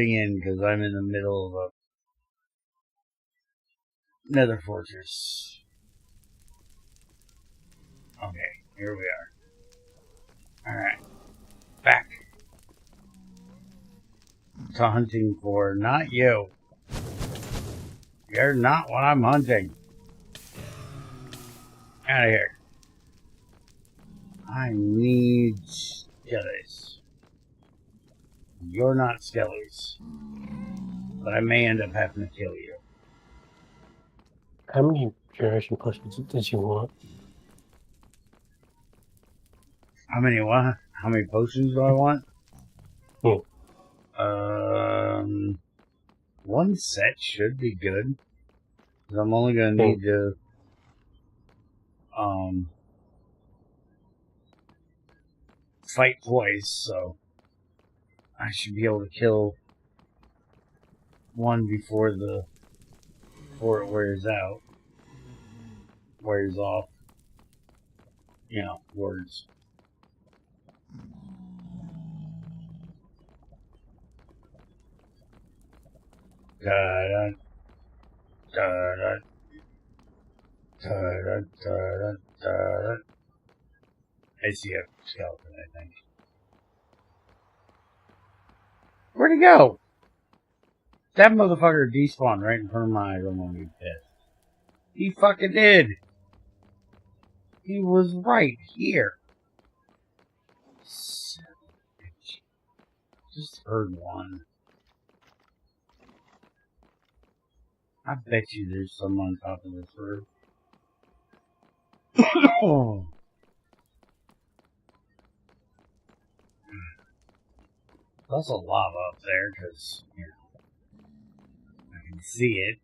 loading in because I'm in the middle of a nether fortress. Okay, here we are. Alright. Back to hunting for not you. You're not what I'm hunting. Out of here. I need skellies. You're not skellies. But I may end up having to kill you. How many generation potions did you want? How many what? How many potions do I want? Hmm. One set should be good. Because I'm only going to need to, fight twice, so I should be able to kill one before it wears out. Wears off. You know, words. Da-da, da-da, da-da, da-da, da-da. I see a skeleton, I think. Where'd he go? That motherfucker despawned right in front of my eyes. I'm gonna be pissed. He fucking did. He was right here. Son of a bitch. Just heard one. I bet you there's someone on top of this roof. Oh. There's a lava up there because, you know, I can see it.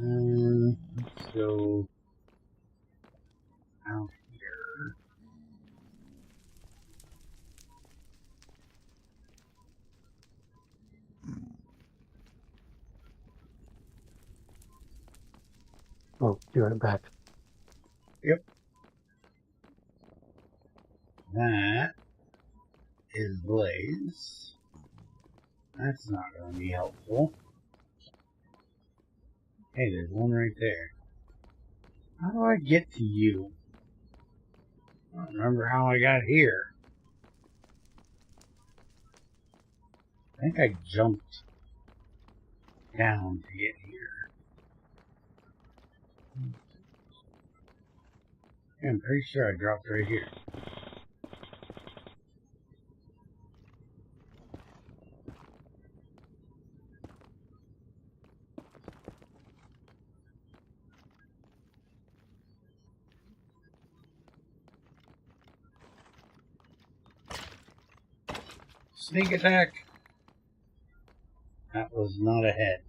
Let's go out here. Oh, you're right back. Yep. That is Blaze. That's not going to be helpful. Hey, there's one right there. How do I get to you? I don't remember how I got here. I think I jumped down to get here. Yeah, I'm pretty sure I dropped right here. Sneak attack! That was not a head.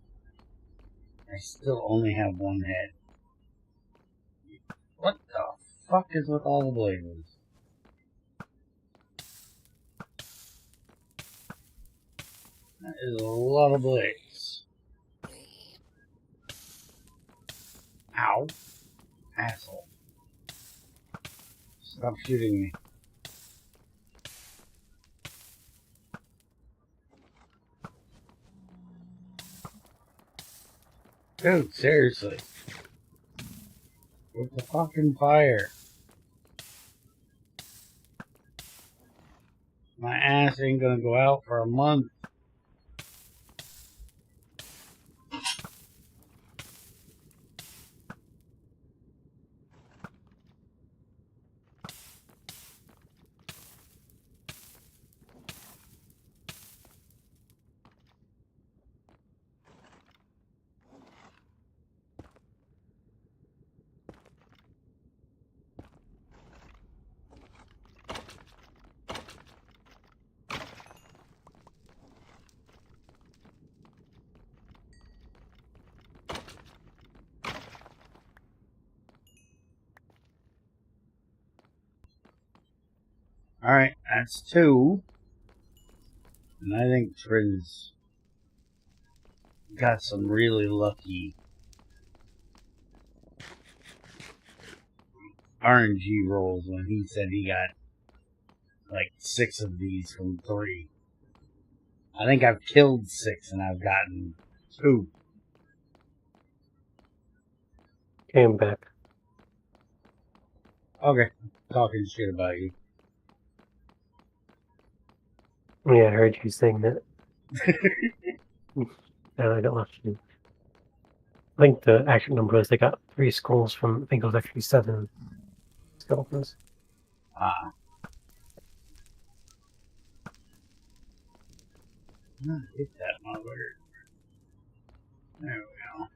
I still only have one head. What the fuck is with all the blazes? That is a lot of blaze. Ow. Asshole. Stop shooting me. Dude, seriously. With the fucking fire. My ass ain't gonna go out for a month. Alright, that's two. And I think Trin's got some really lucky RNG rolls when he said he got 6 of these from 3. I think I've killed 6 and I've gotten 2. Came back. Okay. Talking shit about you. Yeah, I heard you saying that. No, I don't actually. I think the actual number is they got 3 skulls from, I think it was actually 7 skeletons. Ah. Hit that motherfucker. There we go.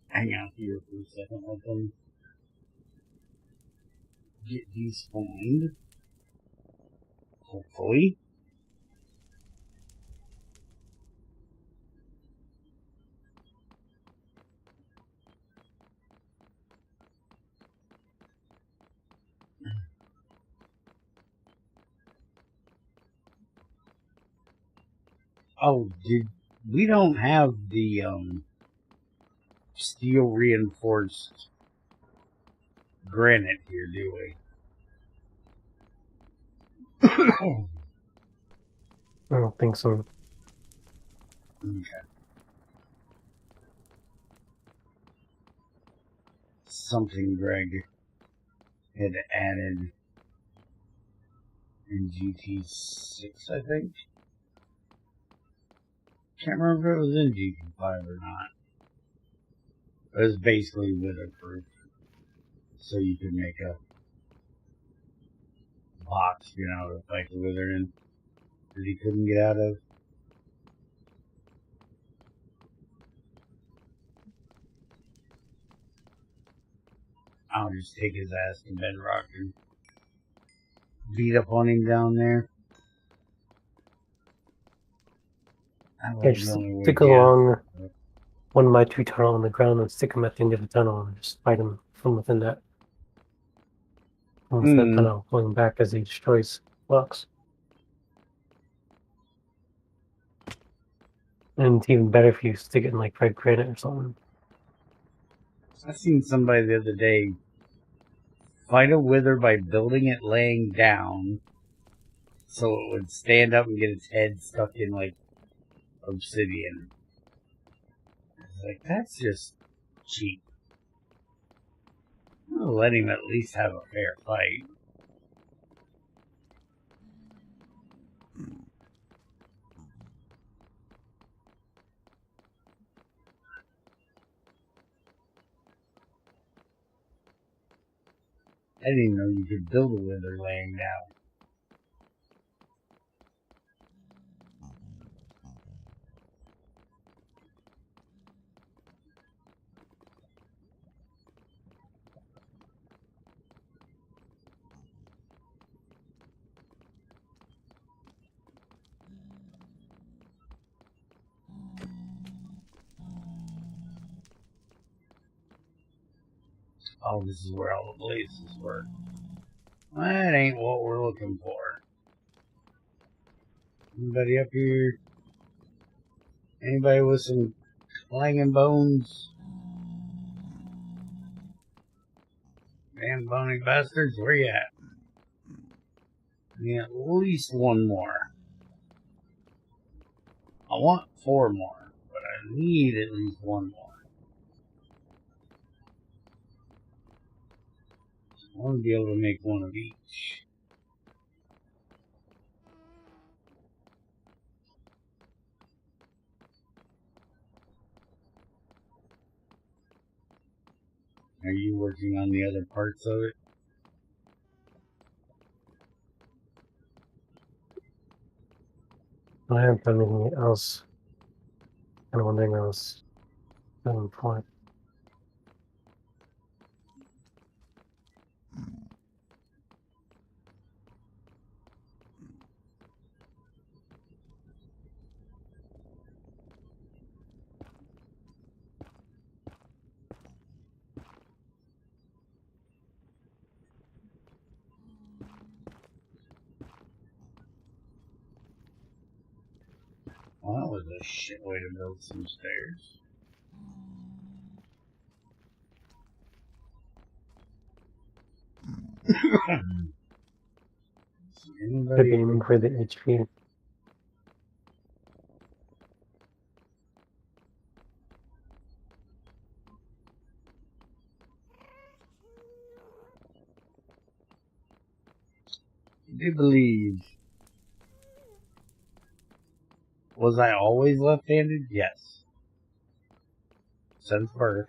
Hang out here for a second. Let them get despawned. Hopefully. Oh, we don't have the steel reinforced granite here, do we? I don't think so. Okay. Something Greg had added in GT6, I think. Can't remember if it was in GT5 or not. It was basically wither-proof. So you could make a box, you know, to fight the wither in that he couldn't get out of. I'll just take his ass to bedrock and beat up on him down there. Yeah, just stick along one of my 2 tunnel on the ground and stick him at the end of the tunnel and just fight him from within that. From within that tunnel, going back as he destroys blocks. And it's even better if you stick it in like red granite or something. I seen somebody the other day fight a wither by building it laying down so it would stand up and get its head stuck in like obsidian. It's like, that's just cheap. I'll let him at least have a fair fight. I didn't even know you could build a wither laying down. Oh, this is where all the blazes were. That ain't what we're looking for. Anybody up here? Anybody with some clanging bones? Damn bony bastards, where you at? I need at least 1 more. I want 4 more, but I need at least 1 more. I want to be able to make 1 of each. Are you working on the other parts of it? I haven't done anything else. Kind of wondering what I was doing before. Well, that was a shit way to build some stairs. Could be aiming for the HP. I do believe. Was I always left-handed? Yes. Since birth.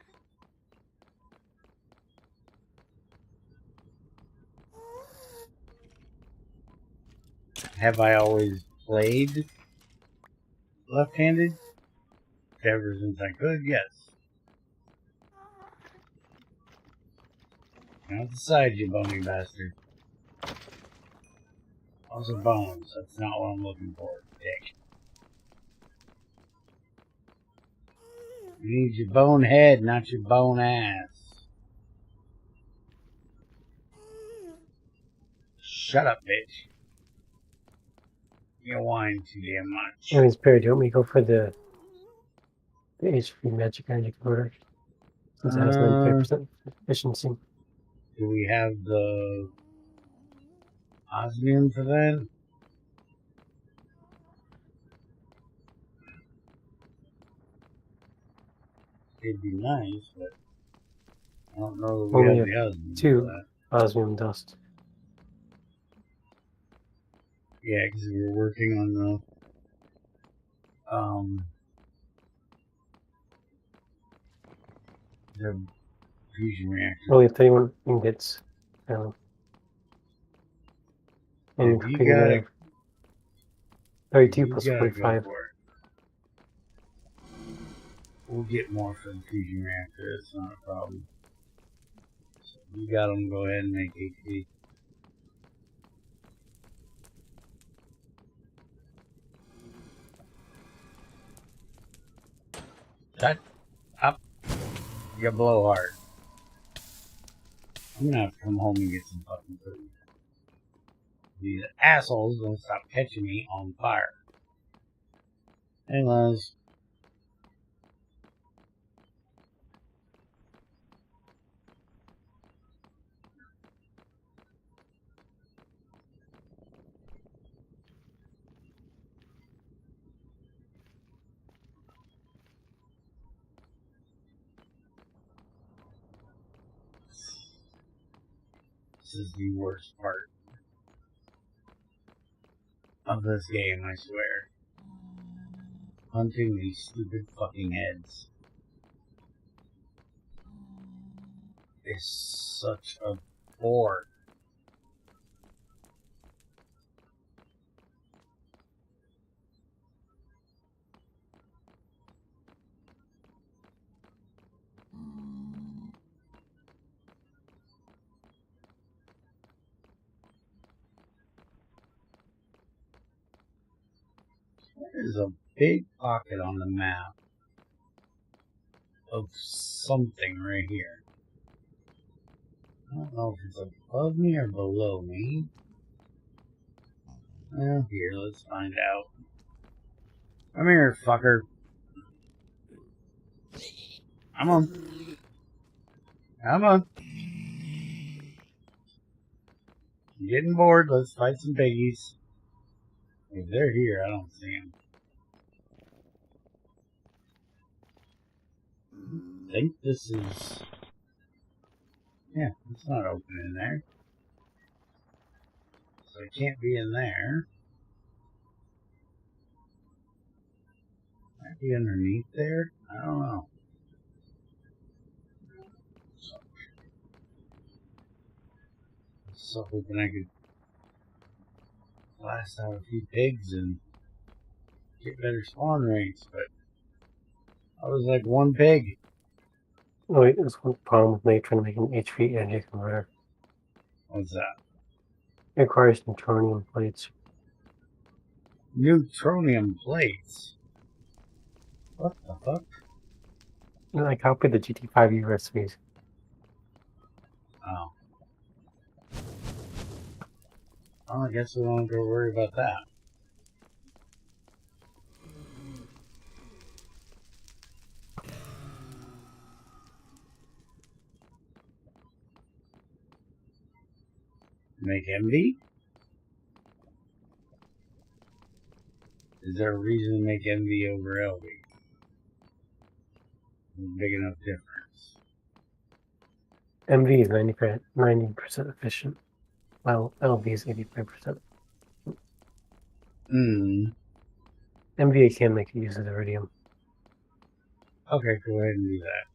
Have I always played left-handed? Ever since I could, yes. Not beside you, bony bastard. Also bones. That's not what I'm looking for, dick. You need your bone head, not your bone ass. Shut up, bitch. You whine too damn much. Anyways, Barry, do you want me to go for the HP magic energy converter? Since it has 95% efficiency. Do we have the osmium for that? It'd be nice, but I don't know that we have the osmium for that. Osmium dust. Yeah, because we were working on the fusion reactor. Only if anyone gets and if you gotta, 32 plus 45. We'll get more for the fusion reactor. It's not a problem. So you got them. Go ahead and make HP. Shut up, you blowhard. I'm gonna have to come home and get some fucking food. These assholes don't stop catching me on fire. Hey, Liz. This is the worst part of this game, I swear. Hunting these stupid fucking heads is such a bore. There's a big pocket on the map of something right here. I don't know if it's above me or below me. Well, here, let's find out. Come here, fucker. Come on. Come on. I'm getting bored. Let's fight some piggies. If they're here, I don't see them. I think this is... Yeah, it's not open in there. So it can't be in there. Might be underneath there. I don't know. So hoping I could blast out a few pigs and get better spawn rates, but I was like one pig. Oh wait, there's one problem with me trying to make an HP energy converter. What's that? It requires neutronium plates. Neutronium plates? What the fuck? No, I copied the GT5 recipes. Oh. Well, I guess we won't go worry about that. Make MV? Is there a reason to make MV over LV? Big enough difference. MV is 90% efficient, while LV is 85%. MV can make use of iridium. Okay, go ahead and do that.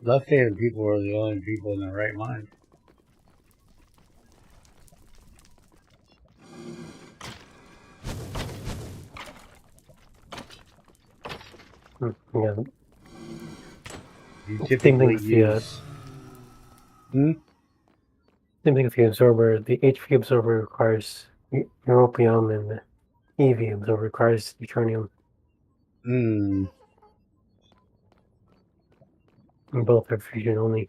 Left-handed people are the only people in their right mind. Yeah. You typically use... Same thing with the absorber. The HV absorber requires europium, and the EV absorber requires deuterium. And both are fusion only.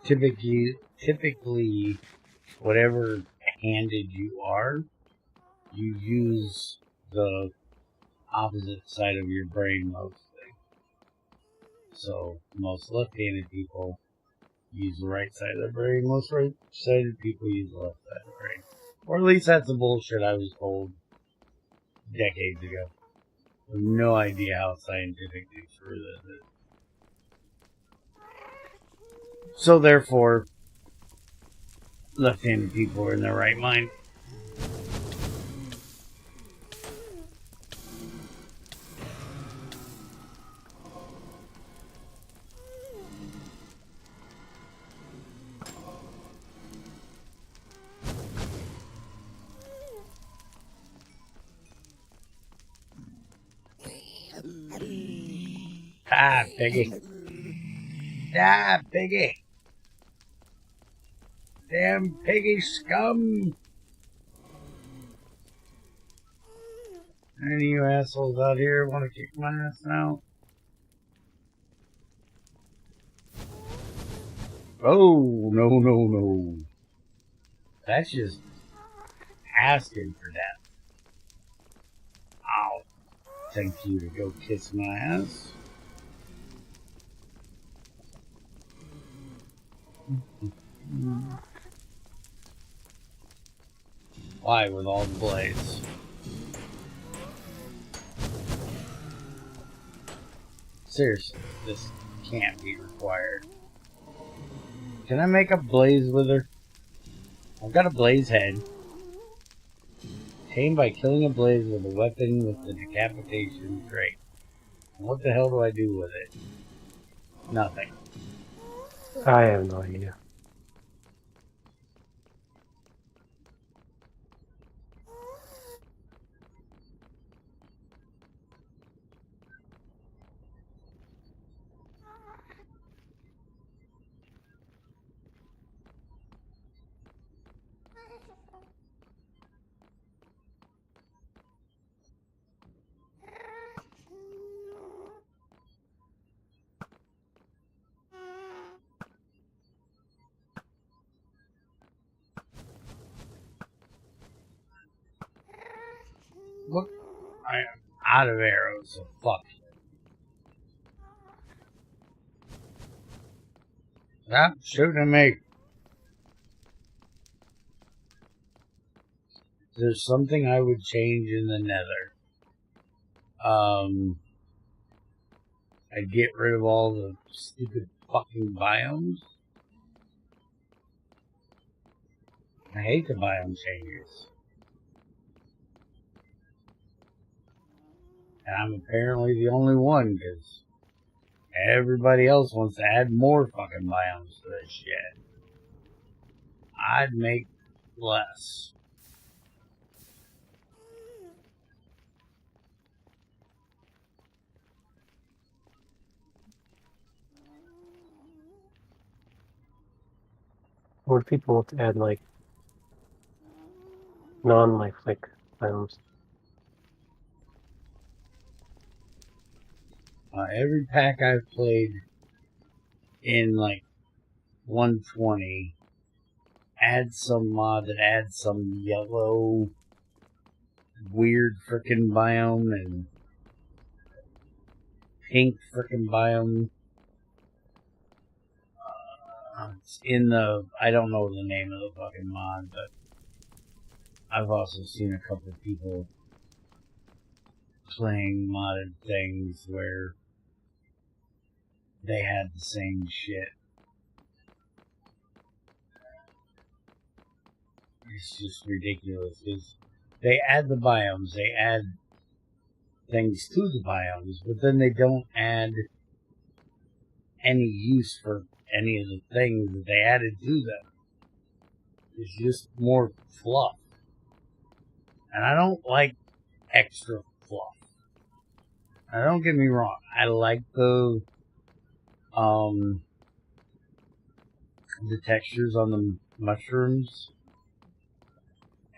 Typically, whatever handed you are, you use the opposite side of your brain mostly. So most left-handed people use the right side of their brain. Most right-sided people use the left side of the brain. Or at least that's the bullshit I was told decades ago. I have no idea how scientifically true this is. So therefore, left-handed people are in their right mind. Ah, piggy. Ah, piggy. Damn piggy scum. Any of you assholes out here want to kick my ass now? Oh, no. That's just asking for that. I'll take you to go kiss my ass. Why with all the blades? Seriously, this can't be required. Can I make a blaze with her? I've got a blaze head. Tamed by killing a blaze with a weapon with the decapitation trait. What the hell do I do with it? Nothing. I have no idea. Look, I am out of arrows, so fuck. Stop shooting me. There's something I would change in the nether. I'd get rid of all the stupid fucking biomes. I hate the biome changes. And I'm apparently the only one, because everybody else wants to add more fucking biomes to this shit. I'd make less. Or people want to add like non-lifelike biomes. Every pack I've played in like 120 adds some mod that adds some yellow weird frickin' biome and pink frickin' biome. It's in the, I don't know the name of the fucking mod, but I've also seen a couple of people playing modded things where they had the same shit. It's just ridiculous because they add the biomes, they add things to the biomes, but then they don't add any use for any of the things that they added to them. It's just more fluff. And I don't like extra fluff. Now, don't get me wrong, I like the textures on the mushrooms.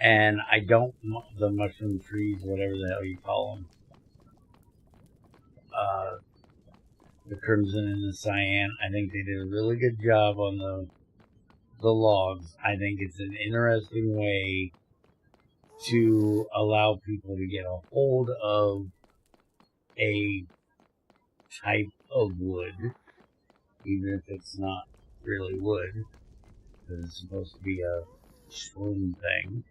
And I don't, the mushroom trees, whatever the hell you call them. The crimson and the cyan, I think they did a really good job on the logs. I think it's an interesting way to allow people to get a hold of a type of wood, even if it's not really wood, because it's supposed to be a shroom thing,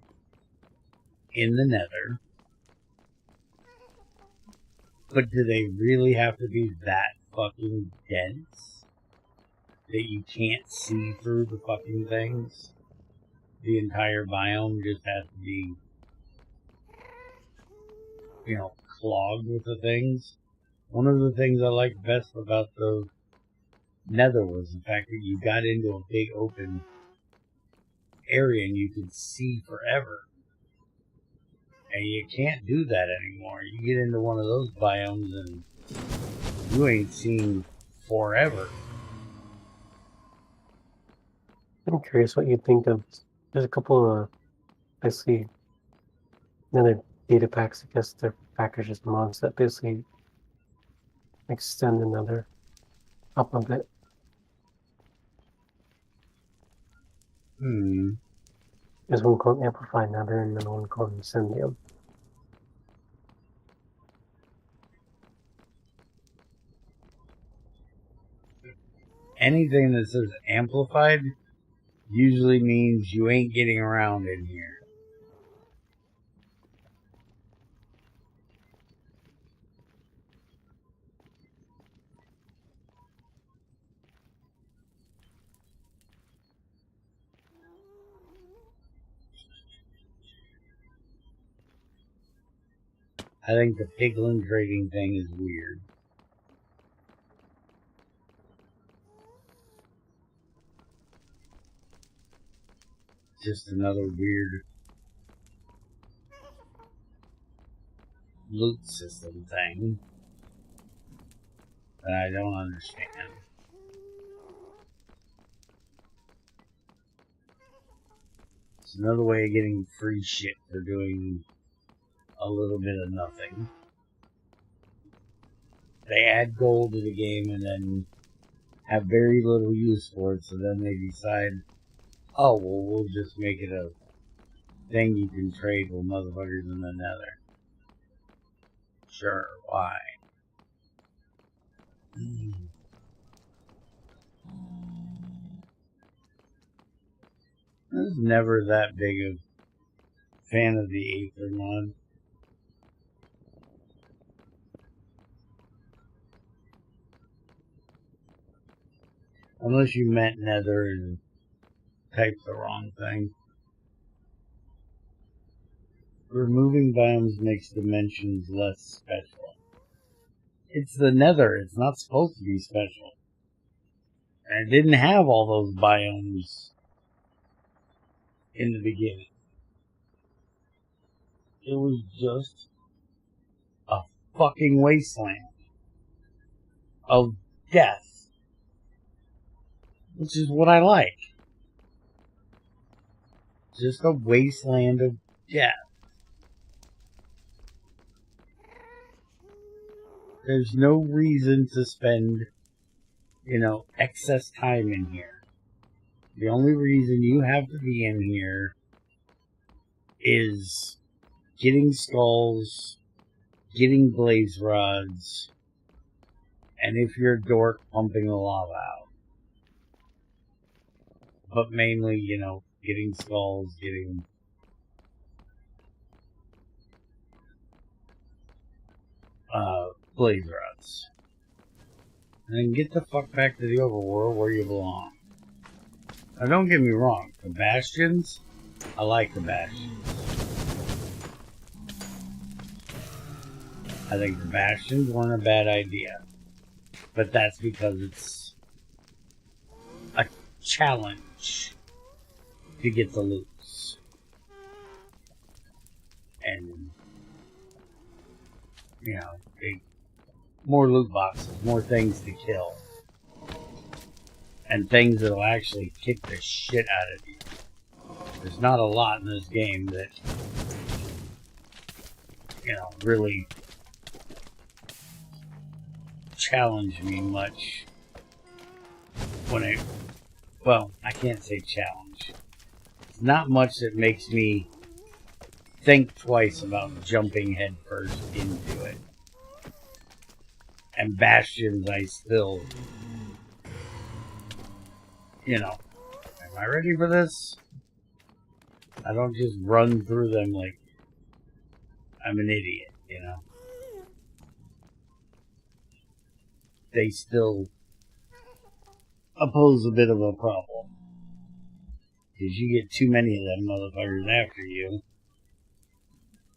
in the nether. But do they really have to be that fucking dense that you can't see through the fucking things? The entire biome just has to be, you know, clogged with the things. One of the things I liked best about the nether was the fact that you got into a big open area and you could see forever. And you can't do that anymore. You get into one of those biomes and you ain't seen forever. I'm curious what you think of. There's a couple of, basically, another data packs, I guess they're packaged mods that basically extend the nether up a bit. There's one called Amplify Nether and another one called Incendium. Anything that says amplified usually means you ain't getting around in here. I think the piglin trading thing is weird. Just another weird loot system thing that I don't understand. It's another way of getting free shit for doing a little bit of nothing. They add gold to the game and then have very little use for it, so then they decide, oh, well, we'll just make it a thing you can trade with motherfuckers in the nether. Sure, why? I was never that big a fan of the Aether mod. Unless you meant nether and typed the wrong thing. Removing biomes makes dimensions less special. It's the nether, it's not supposed to be special. And it didn't have all those biomes in the beginning. It was just a fucking wasteland of death. Which is what I like. Just a wasteland of death. There's no reason to spend, excess time in here. The only reason you have to be in here is getting skulls, getting blaze rods, and if you're a dork, pumping the lava out. But mainly, you know, getting skulls, getting... blaze rods. And then get the fuck back to the overworld where you belong. Now don't get me wrong, the Bastions, I like the Bastions. I think the Bastions weren't a bad idea. But that's because it's a challenge to get the loots. And, you know, more loot boxes, more things to kill. And things that'll actually kick the shit out of you. There's not a lot in this game that, you know, really challenge me much when it, well, I can't say challenge. It's not much that makes me think twice about jumping headfirst into it. And Bastions, I still, you know, am I ready for this? I don't just run through them like I'm an idiot, you know. They still pose a bit of a problem. Because you get too many of them motherfuckers after you.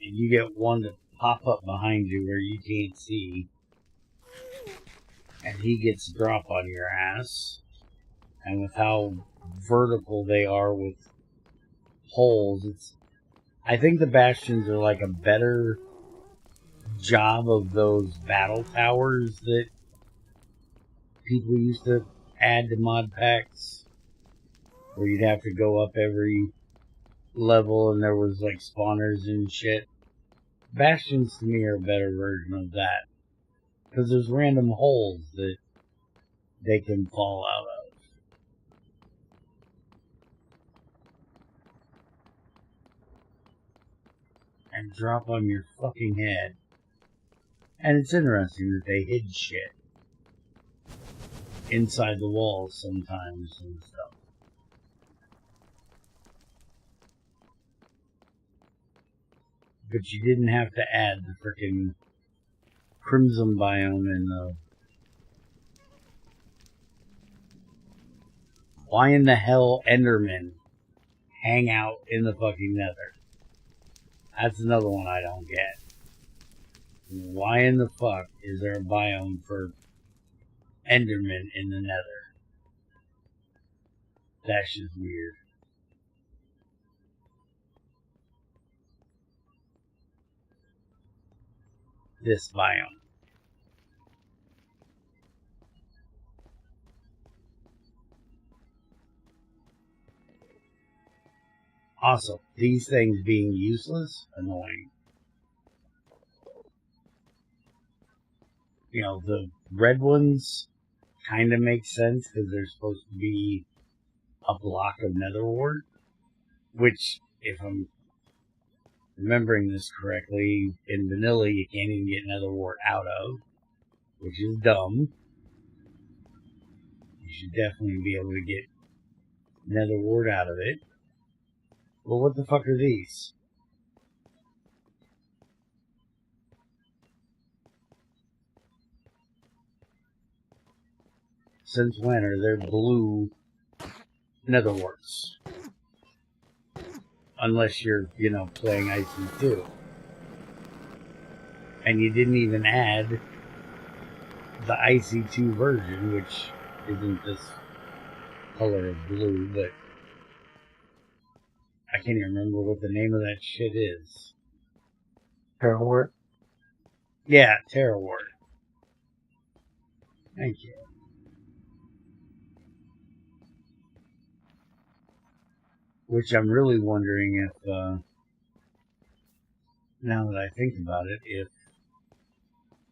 And you get one to pop up behind you where you can't see. And he gets a drop on your ass. And with how vertical they are with holes, I think the Bastions are like a better job of those battle towers that people used to add to mod packs, where you'd have to go up every level and there was like spawners and shit. Bastions to me are a better version of that, because there's random holes that they can fall out of. And drop on your fucking head. And it's interesting that they hid shit inside the walls sometimes and stuff. But you didn't have to add the frickin' crimson biome and the... Why in the hell Endermen hang out in the fucking Nether? That's another one I don't get. Why in the fuck is there a biome for Endermen in the Nether? That's just weird. This biome. Also, these things being useless, annoying. You know, the red ones kind of make sense because they're supposed to be a block of nether wart, which, if I'm remembering this correctly, in vanilla you can't even get nether wart out of, which is dumb. You should definitely be able to get nether wart out of it. Well, what the fuck are these? Since when are there blue nether warts? Unless you're, you know, playing IC2. And you didn't even add the IC2 version, which isn't this color of blue, but I can't even remember what the name of that shit is. Terra wart? Yeah, Terra wart. Thank you. Which I'm really wondering if, now that I think about it, if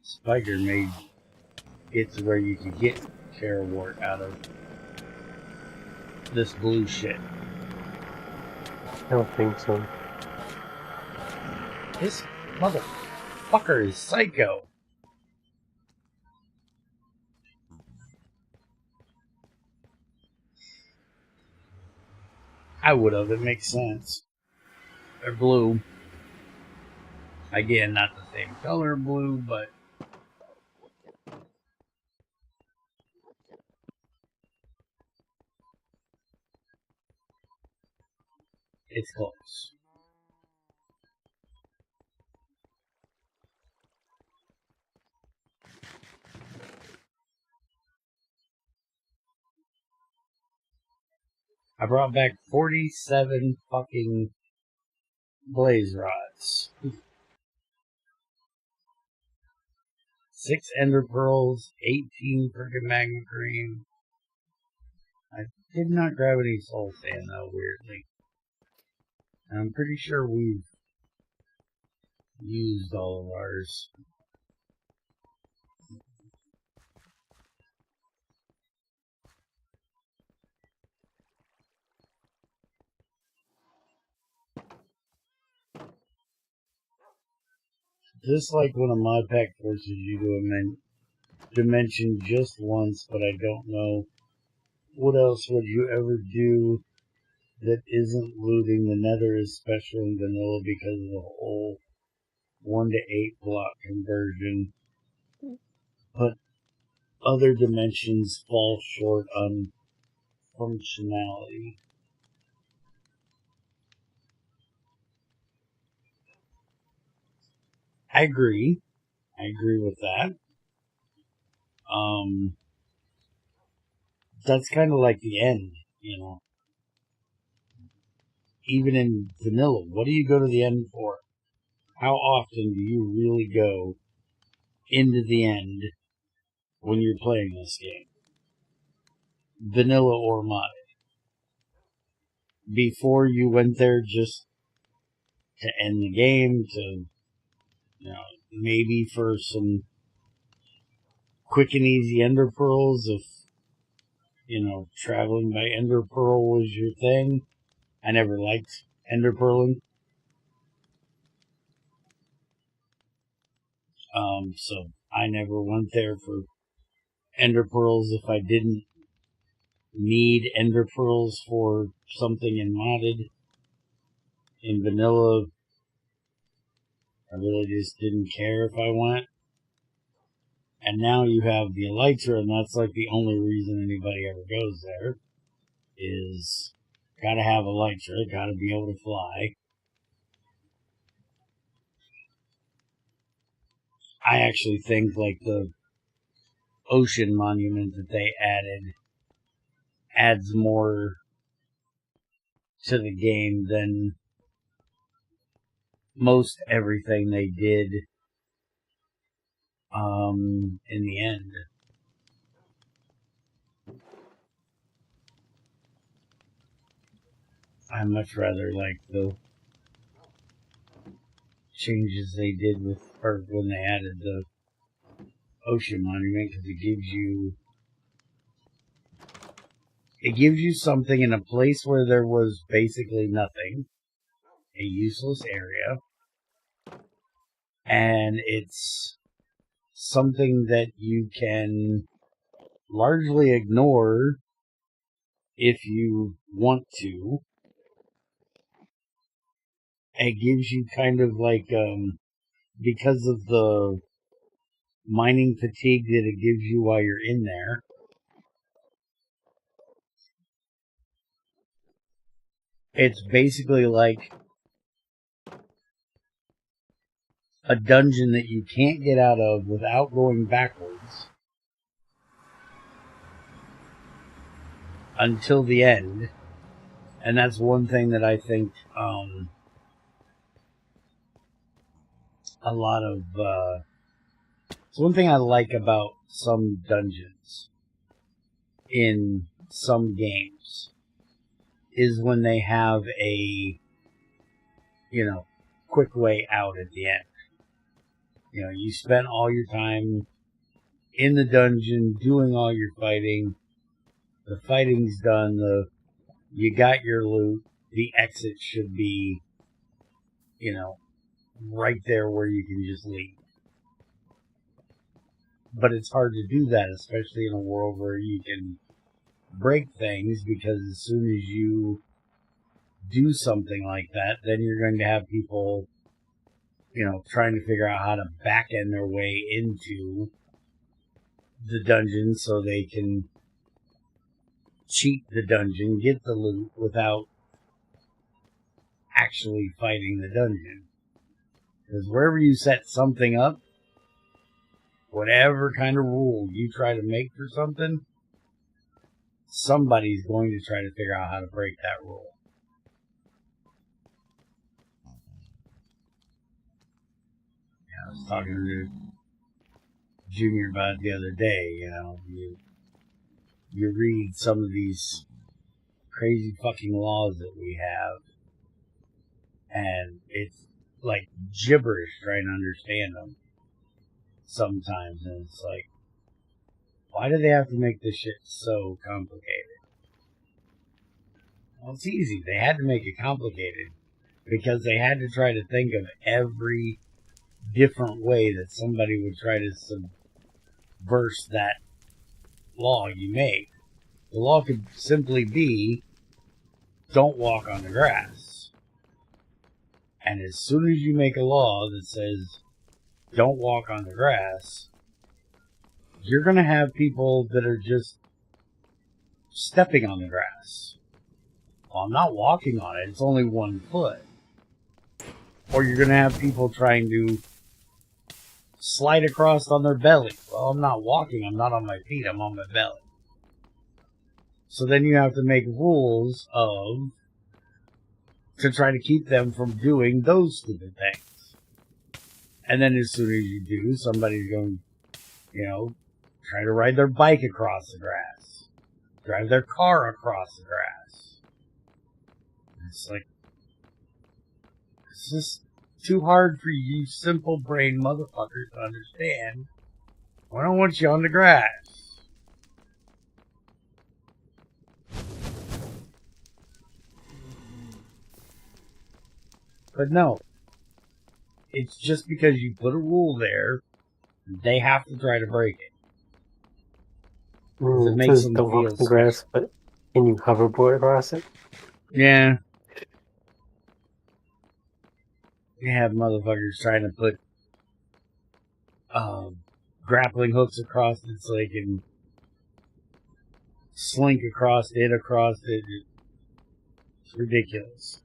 Spiker made it to where you could get Terra wart out of this blue shit. I don't think so. This motherfucker is psycho. I would have. It makes sense. They're blue. Again, not the same color blue, but it's close. I brought back 47 fucking blaze rods. 6 ender pearls, 18 frickin' magma cream. I did not grab any soul sand though, weirdly. And I'm pretty sure we've used all of ours. Just like when a mod pack forces you to dimension just once, but I don't know what else would you ever do that isn't looting the nether is special in vanilla because of the whole 1 to 8 block conversion. But other dimensions fall short on functionality. I agree with that. That's kind of like the end, you know. Even in vanilla, what do you go to the end for? How often do you really go into the end when you're playing this game? Vanilla or modded? Before you went there just to end the game, to, you know, maybe for some quick and easy ender pearls if, you know, traveling by ender pearl was your thing. I never liked ender pearling. So I never went there for ender pearls if I didn't need ender pearls for something in modded. In vanilla, I really just didn't care if I went. And now you have the elytra, and that's like the only reason anybody ever goes there, is gotta have elytra, gotta be able to fly. I actually think like the ocean monument that they added adds more to the game than most everything they did in the end. I much rather like the changes they did with, or when they added the ocean monument, because it gives you something in a place where there was basically nothing, a useless area, and it's something that you can largely ignore if you want to. It gives you kind of like, because of the mining fatigue that it gives you while you're in there, it's basically like a dungeon that you can't get out of without going backwards until the end. And that's one thing that I think a lot of it's one thing I like about some dungeons in some games is when they have a, you know, quick way out at the end. You know, you spent all your time in the dungeon doing all your fighting. The fighting's done. You got your loot. The exit should be, you know, right there where you can just leave. But it's hard to do that, especially in a world where you can break things, because as soon as you do something like that, then you're going to have people, trying to figure out how to back end their way into the dungeon so they can cheat the dungeon, get the loot without actually fighting the dungeon. Because wherever you set something up, whatever kind of rule you try to make for something, somebody's going to try to figure out how to break that rule. I was talking to Junior about it the other day. You read some of these crazy fucking laws that we have, and it's like gibberish trying to understand them sometimes, and it's like, why do they have to make this shit so complicated? Well, it's easy. They had to make it complicated because they had to try to think of every different way that somebody would try to subvert that law you make. The law could simply be, don't walk on the grass. And as soon as you make a law that says, don't walk on the grass, you're going to have people that are just stepping on the grass. Well, I'm not walking on it. It's only 1 foot. Or you're going to have people trying to slide across on their belly. Well, I'm not walking. I'm not on my feet. I'm on my belly. So then you have to make rules to try to keep them from doing those stupid things. And then as soon as you do, somebody's going, try to ride their bike across the grass. Drive their car across the grass. It's like, it's just too hard for you simple brain motherfuckers to understand. I don't want you on the grass. But no, it's just because you put a rule there, they have to try to break it. It makes them don't walk on the grass, but can you hoverboard across it? Yeah. You have motherfuckers trying to put grappling hooks across it so they can slink across it. It's ridiculous.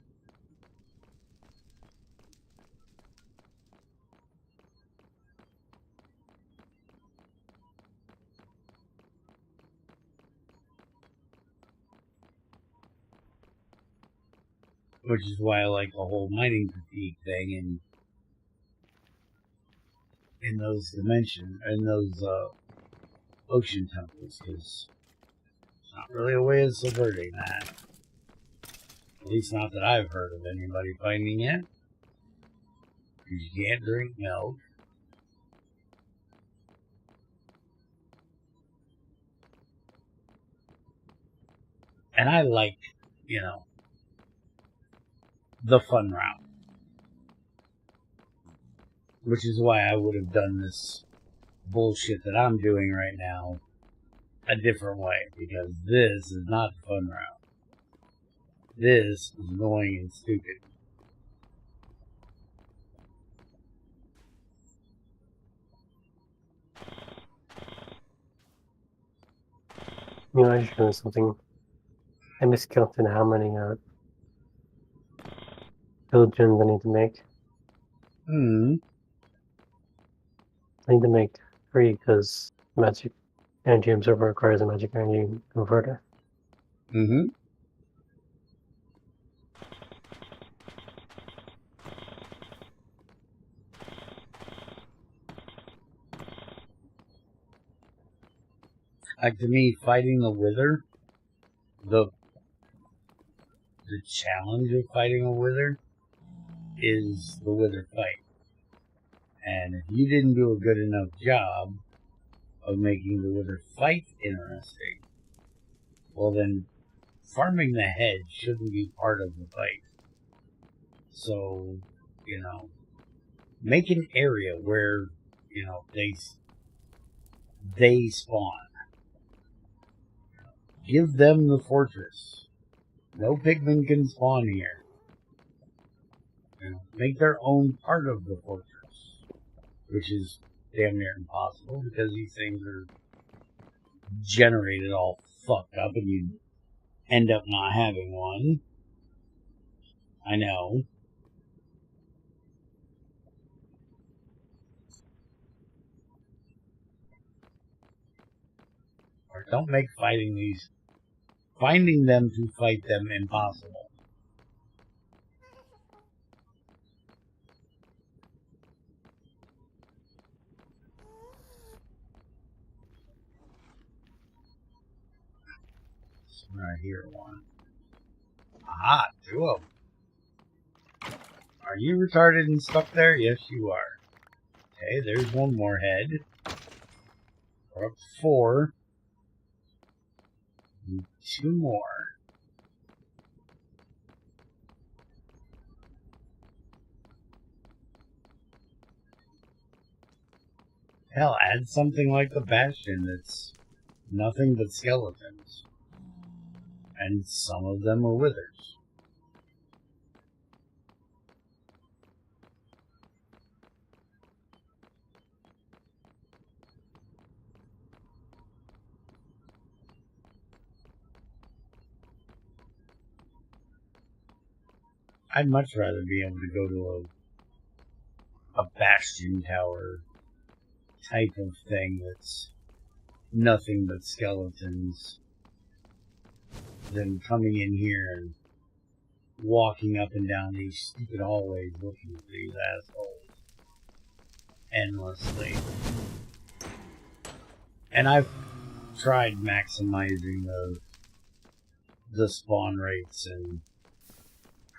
Which is why I like the whole mining fatigue thing in those dimensions, in those ocean temples, because it's not really a way of subverting that. At least not that I've heard of anybody finding it. Because you can't drink milk. And I like, the fun route. Which is why I would have done this bullshit that I'm doing right now a different way. Because this is not the fun route. This is annoying and stupid. I just realized something. I miscounted how many build gens I need to make. I need to make 3 because magic energy absorber requires a magic energy converter. Like, to me, fighting the Wither, the challenge of fighting a Wither is the Wither fight. And if you didn't do a good enough job of making the Wither fight interesting, well then, farming the head shouldn't be part of the fight. So, Make an area where, you know, they spawn. Give them the fortress. No pigmen can spawn here. You know, make their own part of the fortress, which is damn near impossible because these things are generated all fucked up and you end up not having one. I know. Or don't make finding them to fight them impossible. I hear one. Aha, two of them. Are you retarded and stuck there? Yes, you are. Okay, there's one more head. We're up to 4. And 2 more. Hell, add something like the Bastion that's nothing but skeletons. And some of them are withers. I'd much rather be able to go to a Bastion tower type of thing that's nothing but skeletons than coming in here and walking up and down these stupid hallways looking for these assholes endlessly. And I've tried maximizing the spawn rates and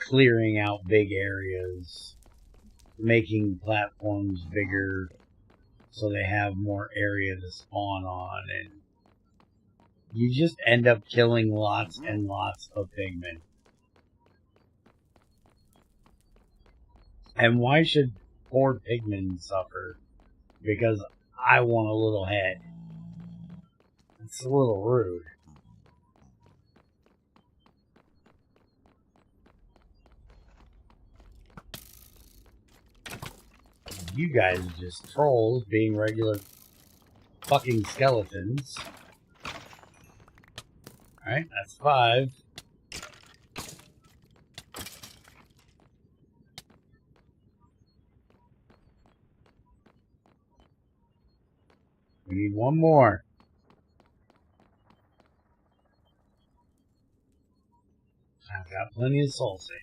clearing out big areas, making platforms bigger so they have more area to spawn on, and you just end up killing lots and lots of pigmen. And why should poor pigmen suffer? Because I want a little head. It's a little rude. You guys are just trolls being regular fucking skeletons. Alright, that's 5. We need one more. I've got plenty of soul save.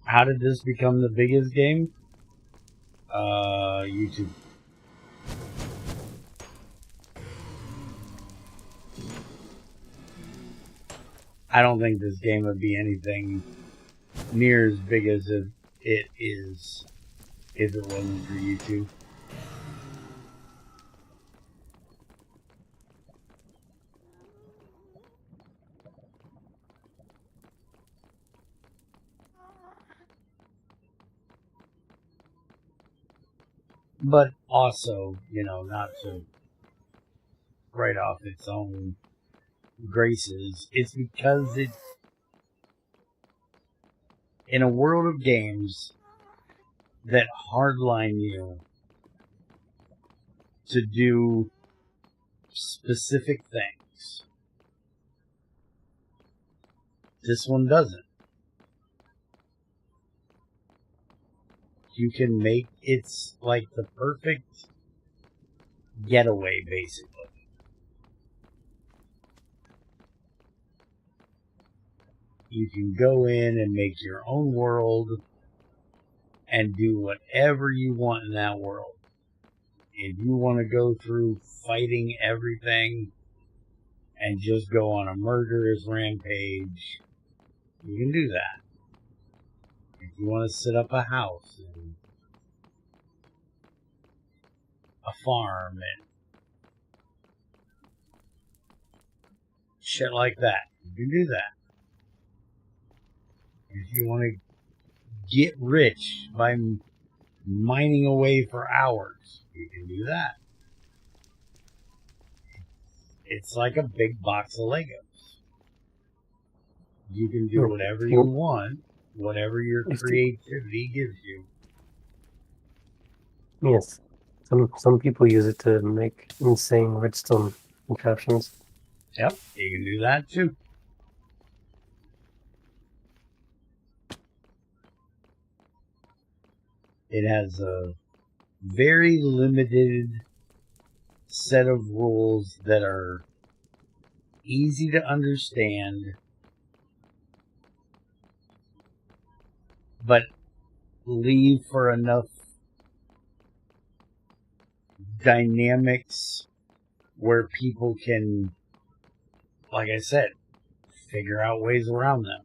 How did this become the biggest game? YouTube. I don't think this game would be anything near as big as it is if it wasn't for YouTube. But also, you know, not to write off its own graces, it's because it, in a world of games that hardline you to do specific things, this one doesn't. You can make, it's like the perfect getaway, basically. You can go in and make your own world and do whatever you want in that world. If you want to go through fighting everything and just go on a murderous rampage, you can do that. If you want to set up a house and a farm and shit like that, you can do that. If you want to get rich by mining away for hours, you can do that. It's like a big box of Legos. You can do whatever you want, whatever your creativity gives you. Yes. Some people use it to make insane redstone contraptions. Yep, you can do that too. It has a very limited set of rules that are easy to understand, but leave for enough dynamics where people can, like I said, figure out ways around them.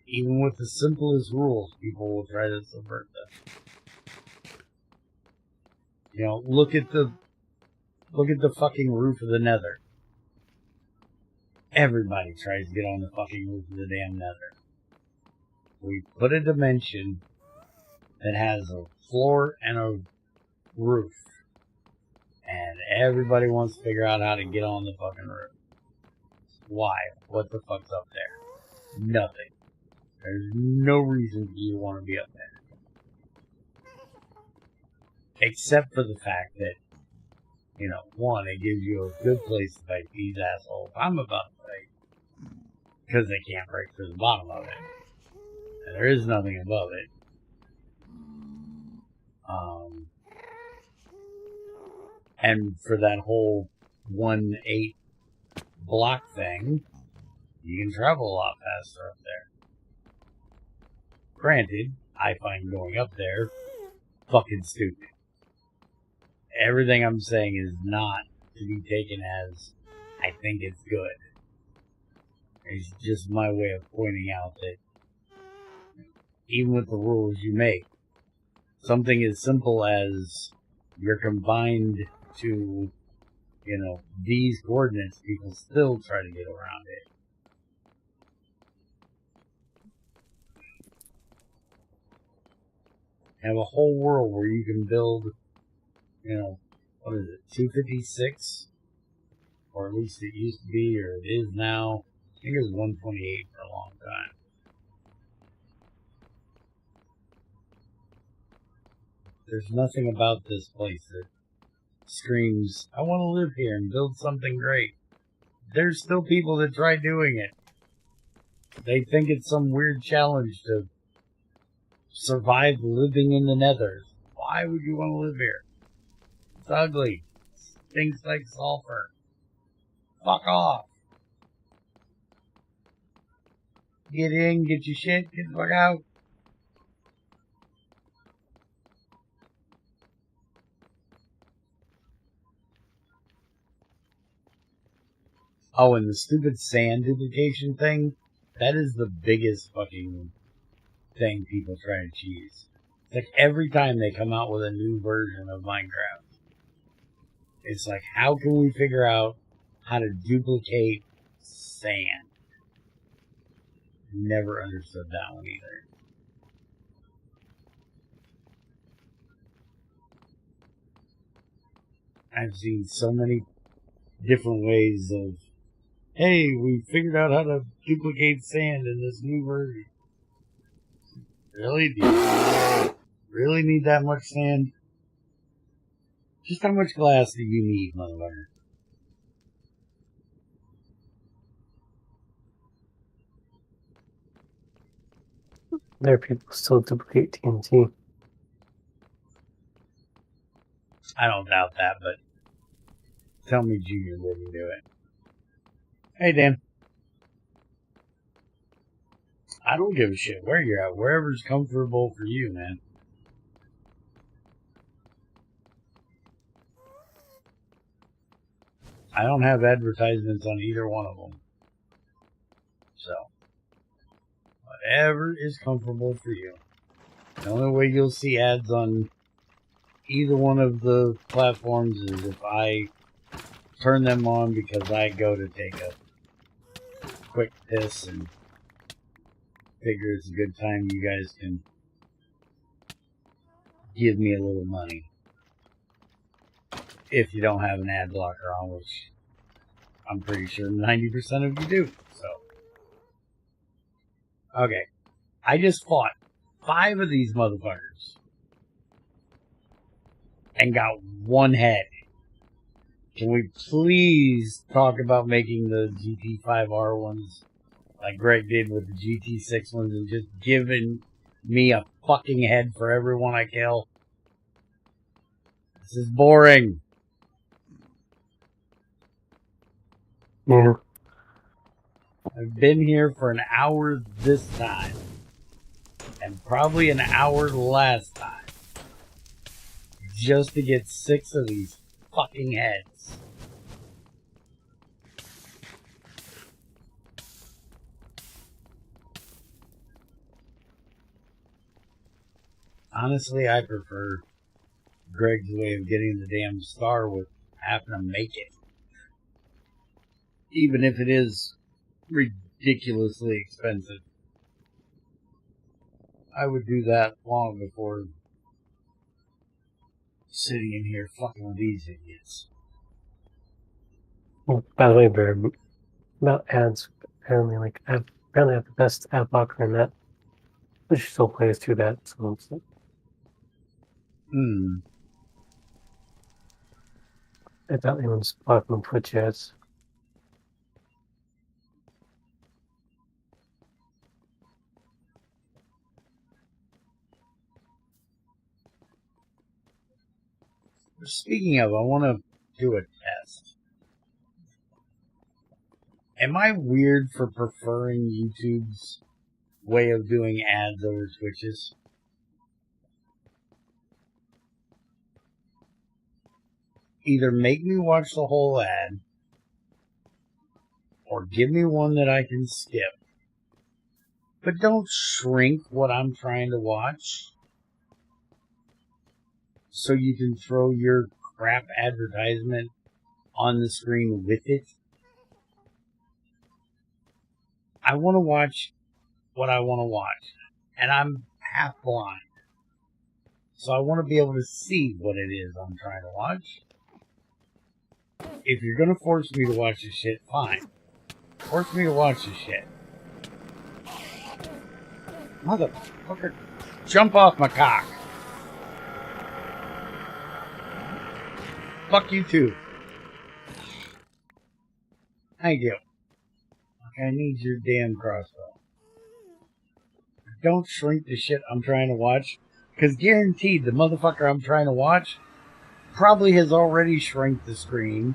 Even with the simplest rules, people will try to subvert them. You know, look at the fucking roof of the Nether. Everybody tries to get on the fucking roof of the damn Nether. We put a dimension that has a floor and a roof, and everybody wants to figure out how to get on the fucking roof. Why? What the fuck's up there? Nothing. There's no reason for you to want to be up there. Except for the fact that, you know, one, it gives you a good place to fight these assholes I'm about to fight, because they can't break through the bottom of it. And there is nothing above it. And for that whole 1-8 block thing, you can travel a lot faster up there. Granted, I find going up there fucking stupid. Everything I'm saying is not to be taken as I think it's good. It's just my way of pointing out that even with the rules you make, something as simple as you're combined to, you know, these coordinates, people still try to get around it. Have a whole world where you can build, you know, what is it, 256? Or at least it used to be, or it is now. I think it was 128 for a long time. There's nothing about this place that screams, I want to live here and build something great. There's still people that try doing it. They think it's some weird challenge to survive living in the Nether. Why would you want to live here? It's ugly. It stinks like sulfur. Fuck off. Get in, get your shit, get the fuck out. Oh, and the stupid sand duplication thing, that is the biggest fucking thing people try to cheese. It's like every time they come out with a new version of Minecraft, it's like, how can we figure out how to duplicate sand? Never understood that one either. I've seen so many different ways of, hey, we figured out how to duplicate sand in this new version. Really? Do you really need that much sand? Just how much glass do you need, motherfucker? There are people still duplicate TNT. I don't doubt that, but tell me Junior wouldn't do it. Hey, Dan. I don't give a shit where you're at. Wherever's comfortable for you, man. I don't have advertisements on either one of them. So, whatever is comfortable for you. The only way you'll see ads on either one of the platforms is if I turn them on because I go to take a quick piss and figure it's a good time you guys can give me a little money. If you don't have an ad blocker on, which I'm pretty sure 90% of you do. So, okay. I just fought 5 of these motherfuckers and got 1 head. Can we please talk about making the GT5R ones like Greg did with the GT6 ones and just giving me a fucking head for everyone I kill? This is boring. Yeah. I've been here for an hour this time. And probably an hour last time. Just to get 6 of these fucking heads. Honestly, I prefer Greg's way of getting the damn star with having to make it. Even if it is ridiculously expensive. I would do that long before sitting in here fucking with these idiots. By the way, Bear, about ads, apparently, like, I apparently have the best ad blocker in that, which still plays through that, so it's like, I doubt anyone's blocking Twitch ads. Speaking of, I want to do a test. Am I weird for preferring YouTube's way of doing ads over Twitch's? Either make me watch the whole ad, or give me one that I can skip. But don't shrink what I'm trying to watch so you can throw your crap advertisement on the screen with it. I want to watch what I want to watch, and I'm half blind. So I want to be able to see what it is I'm trying to watch. If you're going to force me to watch this shit, fine. Force me to watch this shit. Motherfucker, jump off my cock. Fuck you too. Thank you. I need your damn crossbow. Don't shrink the shit I'm trying to watch, because guaranteed the motherfucker I'm trying to watch probably has already shrank the screen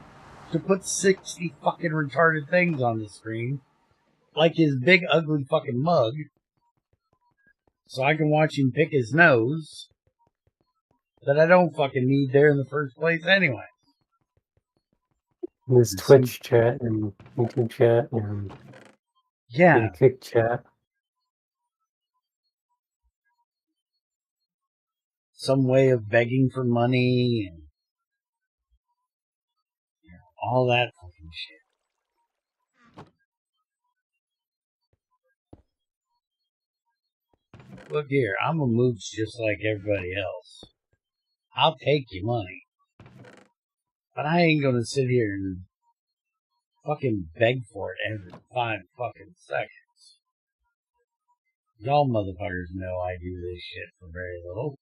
to put 60 fucking retarded things on the screen, like his big ugly fucking mug, so I can watch him pick his nose that I don't fucking need there in the first place anyway. There's Twitch chat and YouTube chat and GregTech chat. Some way of begging for money and all that fucking shit. Look here, I'm a mooch just like everybody else. I'll take your money. But I ain't gonna sit here and fucking beg for it every 5 fucking seconds. Y'all motherfuckers know I do this shit for very little.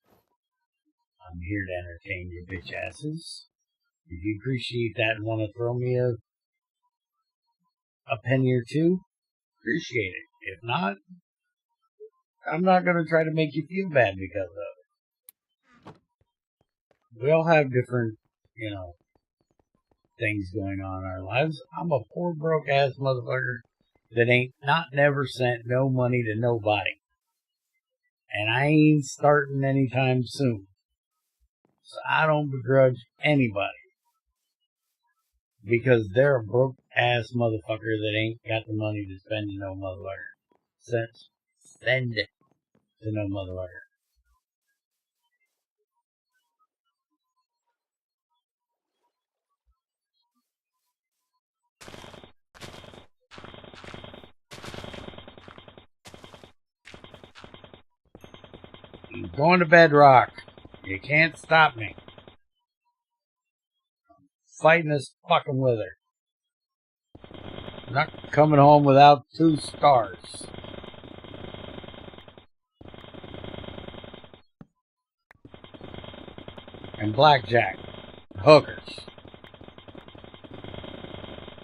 I'm here to entertain your bitch asses. If you appreciate that and want to throw me a penny or two, appreciate it. If not, I'm not going to try to make you feel bad because of it. We all have different, things going on in our lives. I'm a poor, broke-ass motherfucker that ain't not never sent no money to nobody. And I ain't starting anytime soon. So I don't begrudge anybody. Because they're a broke ass motherfucker that ain't got the money to spend to no motherfucker. Send it to no motherfucker. I'm going to Bedrock. You can't stop me. I'm fighting this fucking wither. I'm not coming home without 2 stars. And blackjack. Hookers.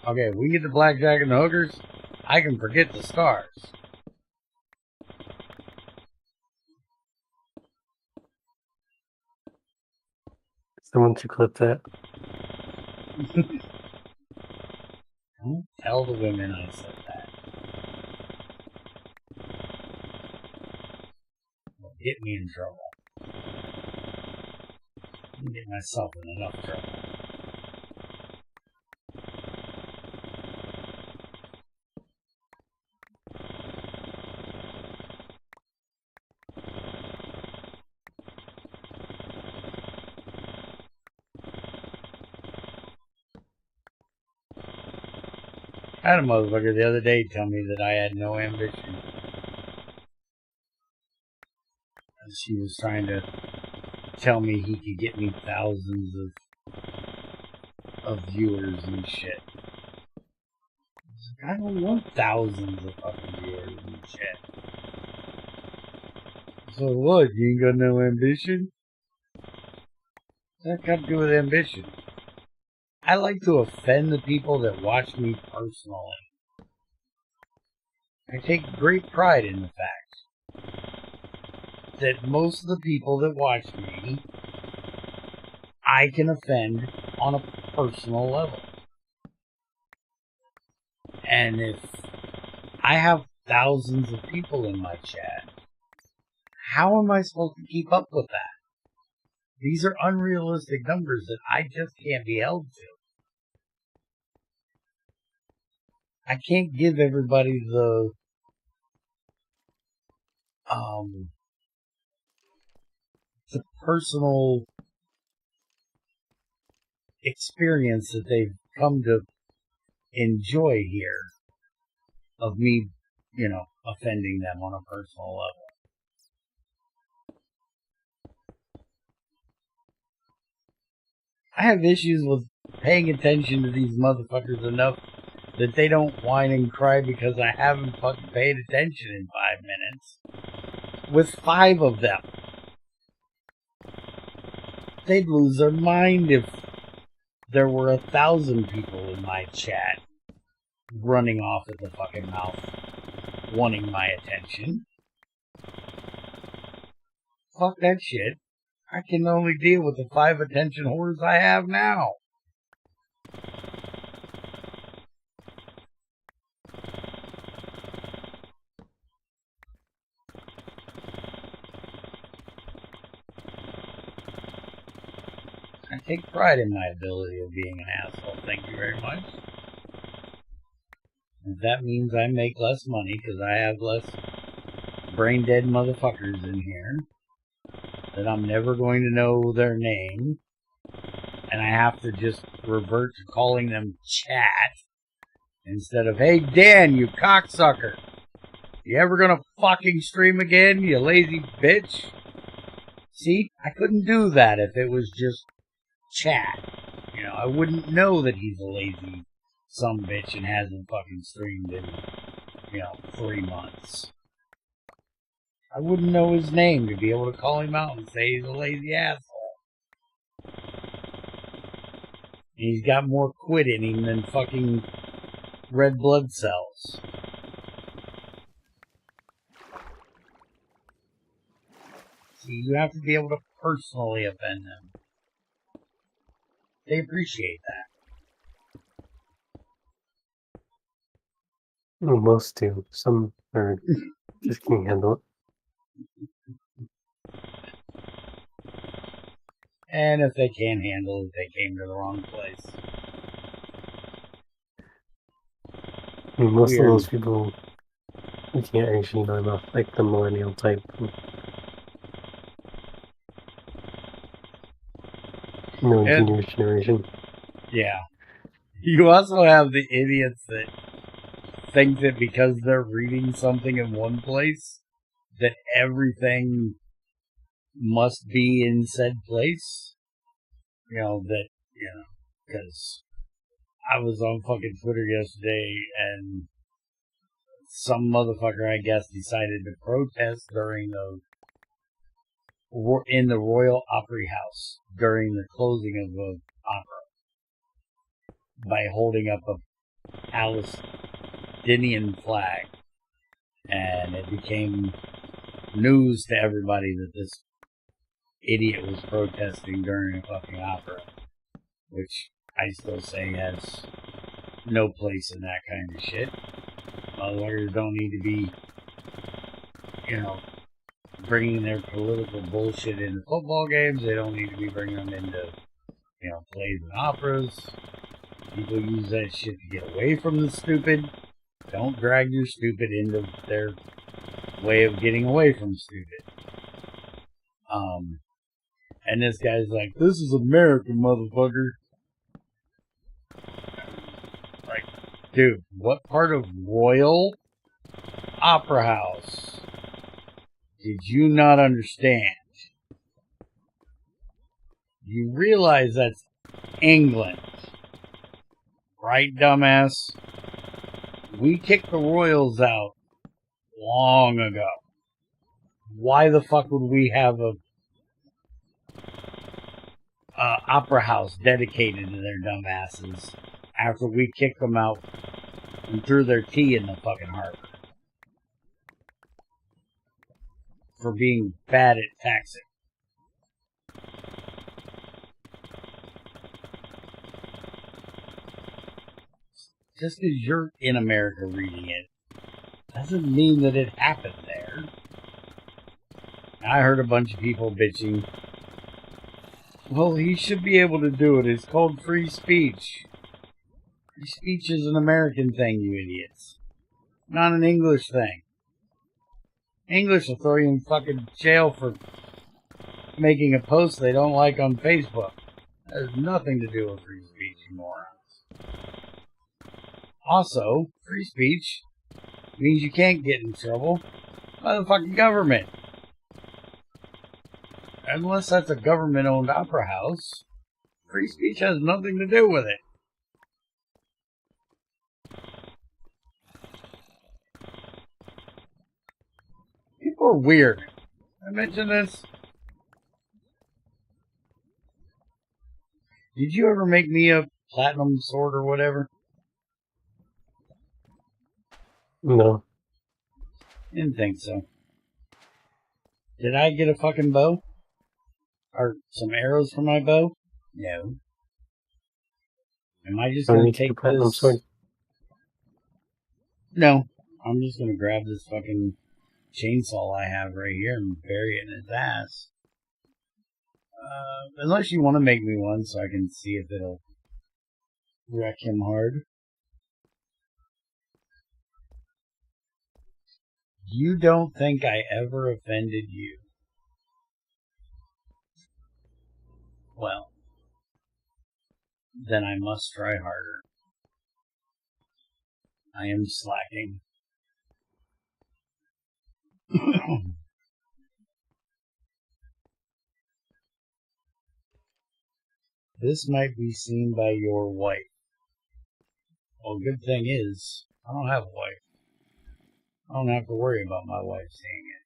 Okay, if we get the blackjack and the hookers, I can forget the stars. Someone should clip that. Don't tell the women I said that. It'll get me in trouble. I'm getting myself in enough trouble. I had a motherfucker the other day tell me that I had no ambition. She was trying to tell me he could get me thousands of viewers and shit. I don't want thousands of fucking viewers and shit. So what? You ain't got no ambition? What's that got to do with ambition? I like to offend the people that watch me personally. I take great pride in the fact that most of the people that watch me, I can offend on a personal level. And if I have thousands of people in my chat, how am I supposed to keep up with that? These are unrealistic numbers that I just can't be held to. I can't give everybody the personal experience that they've come to enjoy here of me, offending them on a personal level. I have issues with paying attention to these motherfuckers enough that they don't whine and cry because I haven't fucking paid attention in 5 minutes. With 5 of them. They'd lose their mind if there were 1,000 people in my chat running off at the fucking mouth, wanting my attention. Fuck that shit. I can only deal with the 5 attention whores I have now. I take pride in my ability of being an asshole. Thank you very much. If that means I make less money because I have less brain dead motherfuckers in here, that I'm never going to know their name, and I have to just revert to calling them chat instead of, hey Dan, you cocksucker, you ever gonna fucking stream again, you lazy bitch? See, I couldn't do that if it was just chat. I wouldn't know that he's a lazy sumbitch and hasn't fucking streamed in 3 months. I wouldn't know his name to be able to call him out and say he's a lazy asshole. And he's got more quit in him than fucking red blood cells. See, you have to be able to personally offend them. They appreciate that. Well, most do. Some are just can't handle it. And if they can't handle it, they came to the wrong place. I mean, most Weird. of those people, you can't actually know enough, like the millennial type. Junior generation. Yeah. You also have the idiots that think that because they're reading something in one place, that everything must be in said place. Because I was on fucking Twitter yesterday and some motherfucker, I guess, decided to protest in the Royal Opry House during the closing of the opera by holding up a Palestinian flag. And it became news to everybody that this idiot was protesting during a fucking opera, which I still say has no place in that kind of shit. Lawyers don't need to be, bringing their political bullshit into football games. They don't need to be bringing them into, plays and operas. People use that shit to get away from the stupid. Don't drag your stupid into their way of getting away from stupid. And this guy's like, this is America, motherfucker. Like, dude, what part of Royal Opera House did you not understand? You realize that's England, right, dumbass? We kicked the Royals out long ago. Why the fuck would we have a opera house dedicated to their dumbasses after we kicked them out and threw their tea in the fucking harbor for being bad at taxing? Just because you're in America reading it doesn't mean that it happened there. I heard a bunch of people bitching, well, he should be able to do it. It's called free speech. Free speech is an American thing, you idiots. Not an English thing. English will throw you in fucking jail for making a post they don't like on Facebook. That has nothing to do with free speech, you morons. Also, free speech means you can't get in trouble by the fucking government. Unless that's a government-owned opera house, free speech has nothing to do with it. People are weird. I mentioned this. Did you ever make me a platinum sword or whatever? No. Didn't think so. Did I get a fucking bow? Or some arrows for my bow? No. Am I just going to take this? Sword? No. I'm just going to grab this fucking chainsaw I have right here and bury it in his ass. Unless you want to make me one so I can see if it'll wreck him hard. You don't think I ever offended you? Well, then I must try harder. I am slacking. This might be seen by your wife. Well, good thing is, I don't have a wife. I don't have to worry about my wife seeing it.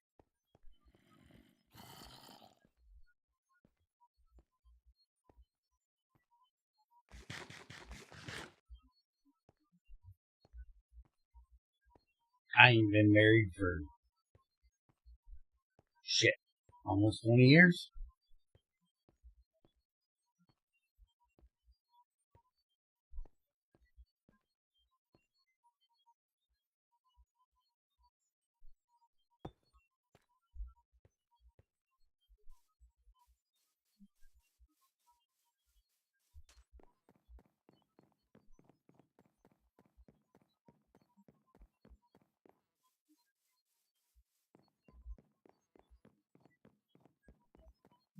I ain't been married for shit, almost 20 years.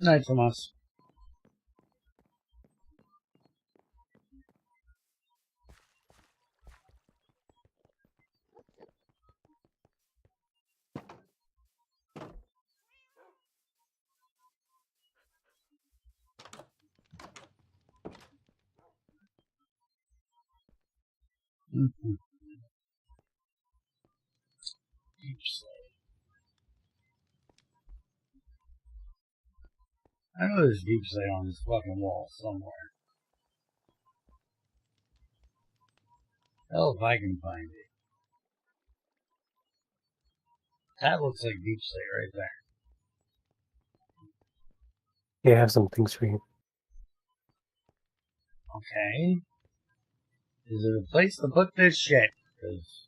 Night from us. Mm-hmm. Deep slate. I know there's deep slate on this fucking wall somewhere. Hell if I can find it. That looks like deep slate right there. Yeah, I have some things for you. Okay. Is it a place to put this shit? Because,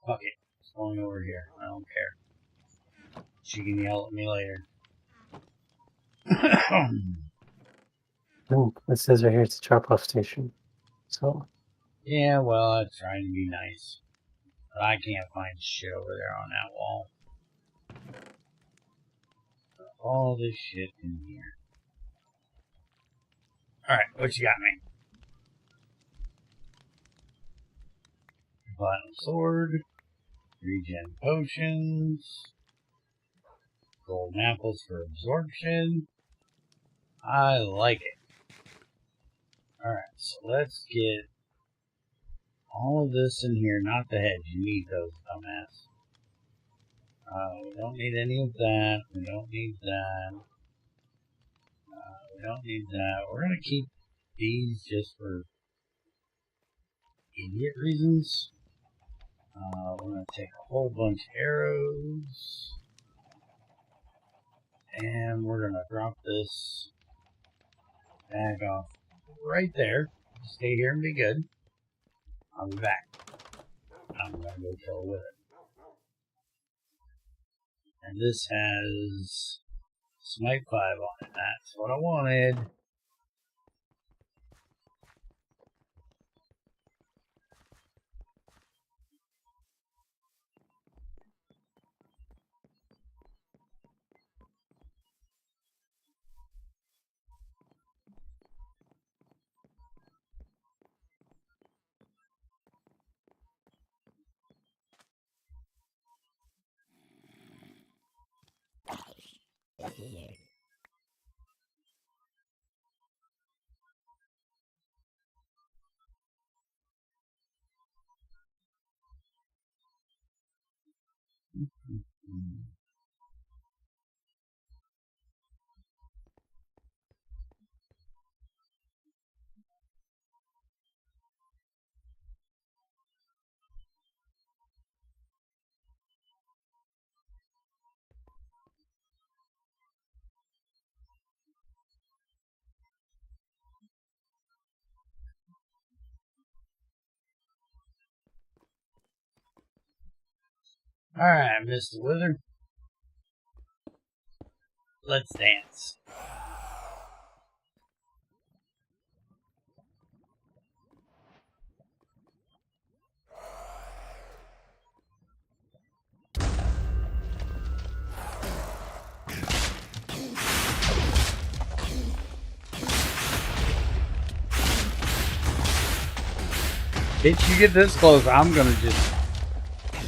fuck it. It's going over here. I don't care. She can yell at me later. It says right here it's a drop-off station. So. Yeah, well, I'm trying to be nice. But I can't find shit over there on that wall. All this shit in here. Alright, what you got me? Platinum sword. Regen potions. Golden apples for absorption. I like it. Alright, so let's get all of this in here. Not the heads. You need those, dumbass. We don't need any of that. We don't need that. We don't need that. We're going to keep these just for idiot reasons. We're going to take a whole bunch of arrows. And we're going to drop this bag off right there. Stay here and be good. I'll be back. I'm going to go kill with it. And this has Smite 5 on it. That's what I wanted. Alright, Mr. Wizard. Let's dance. Bitch, you get this close, I'm gonna just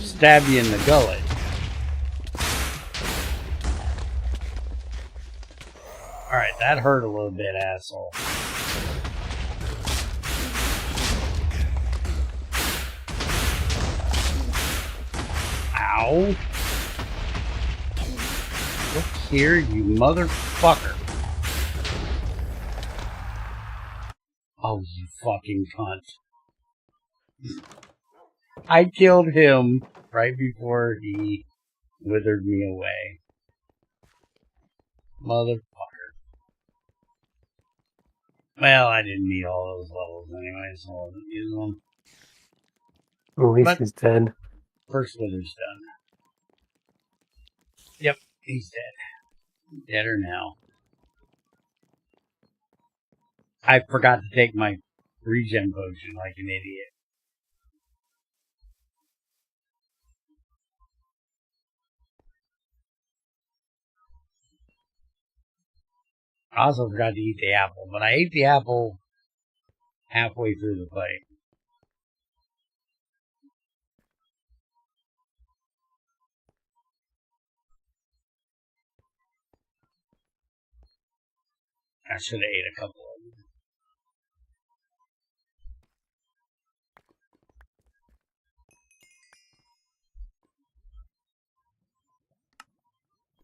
stab you in the gullet. Alright, that hurt a little bit, asshole. Ow. Look here, you motherfucker. Oh, you fucking cunt. I killed him right before he withered me away. Motherfucker. Well, I didn't need all those levels anyway, so I wasn't using them. At least he's dead. First wither's done. Yep, he's dead. Deader now. I forgot to take my regen potion like an idiot. I also forgot to eat the apple, but I ate the apple halfway through the fight. I should have ate a couple of them.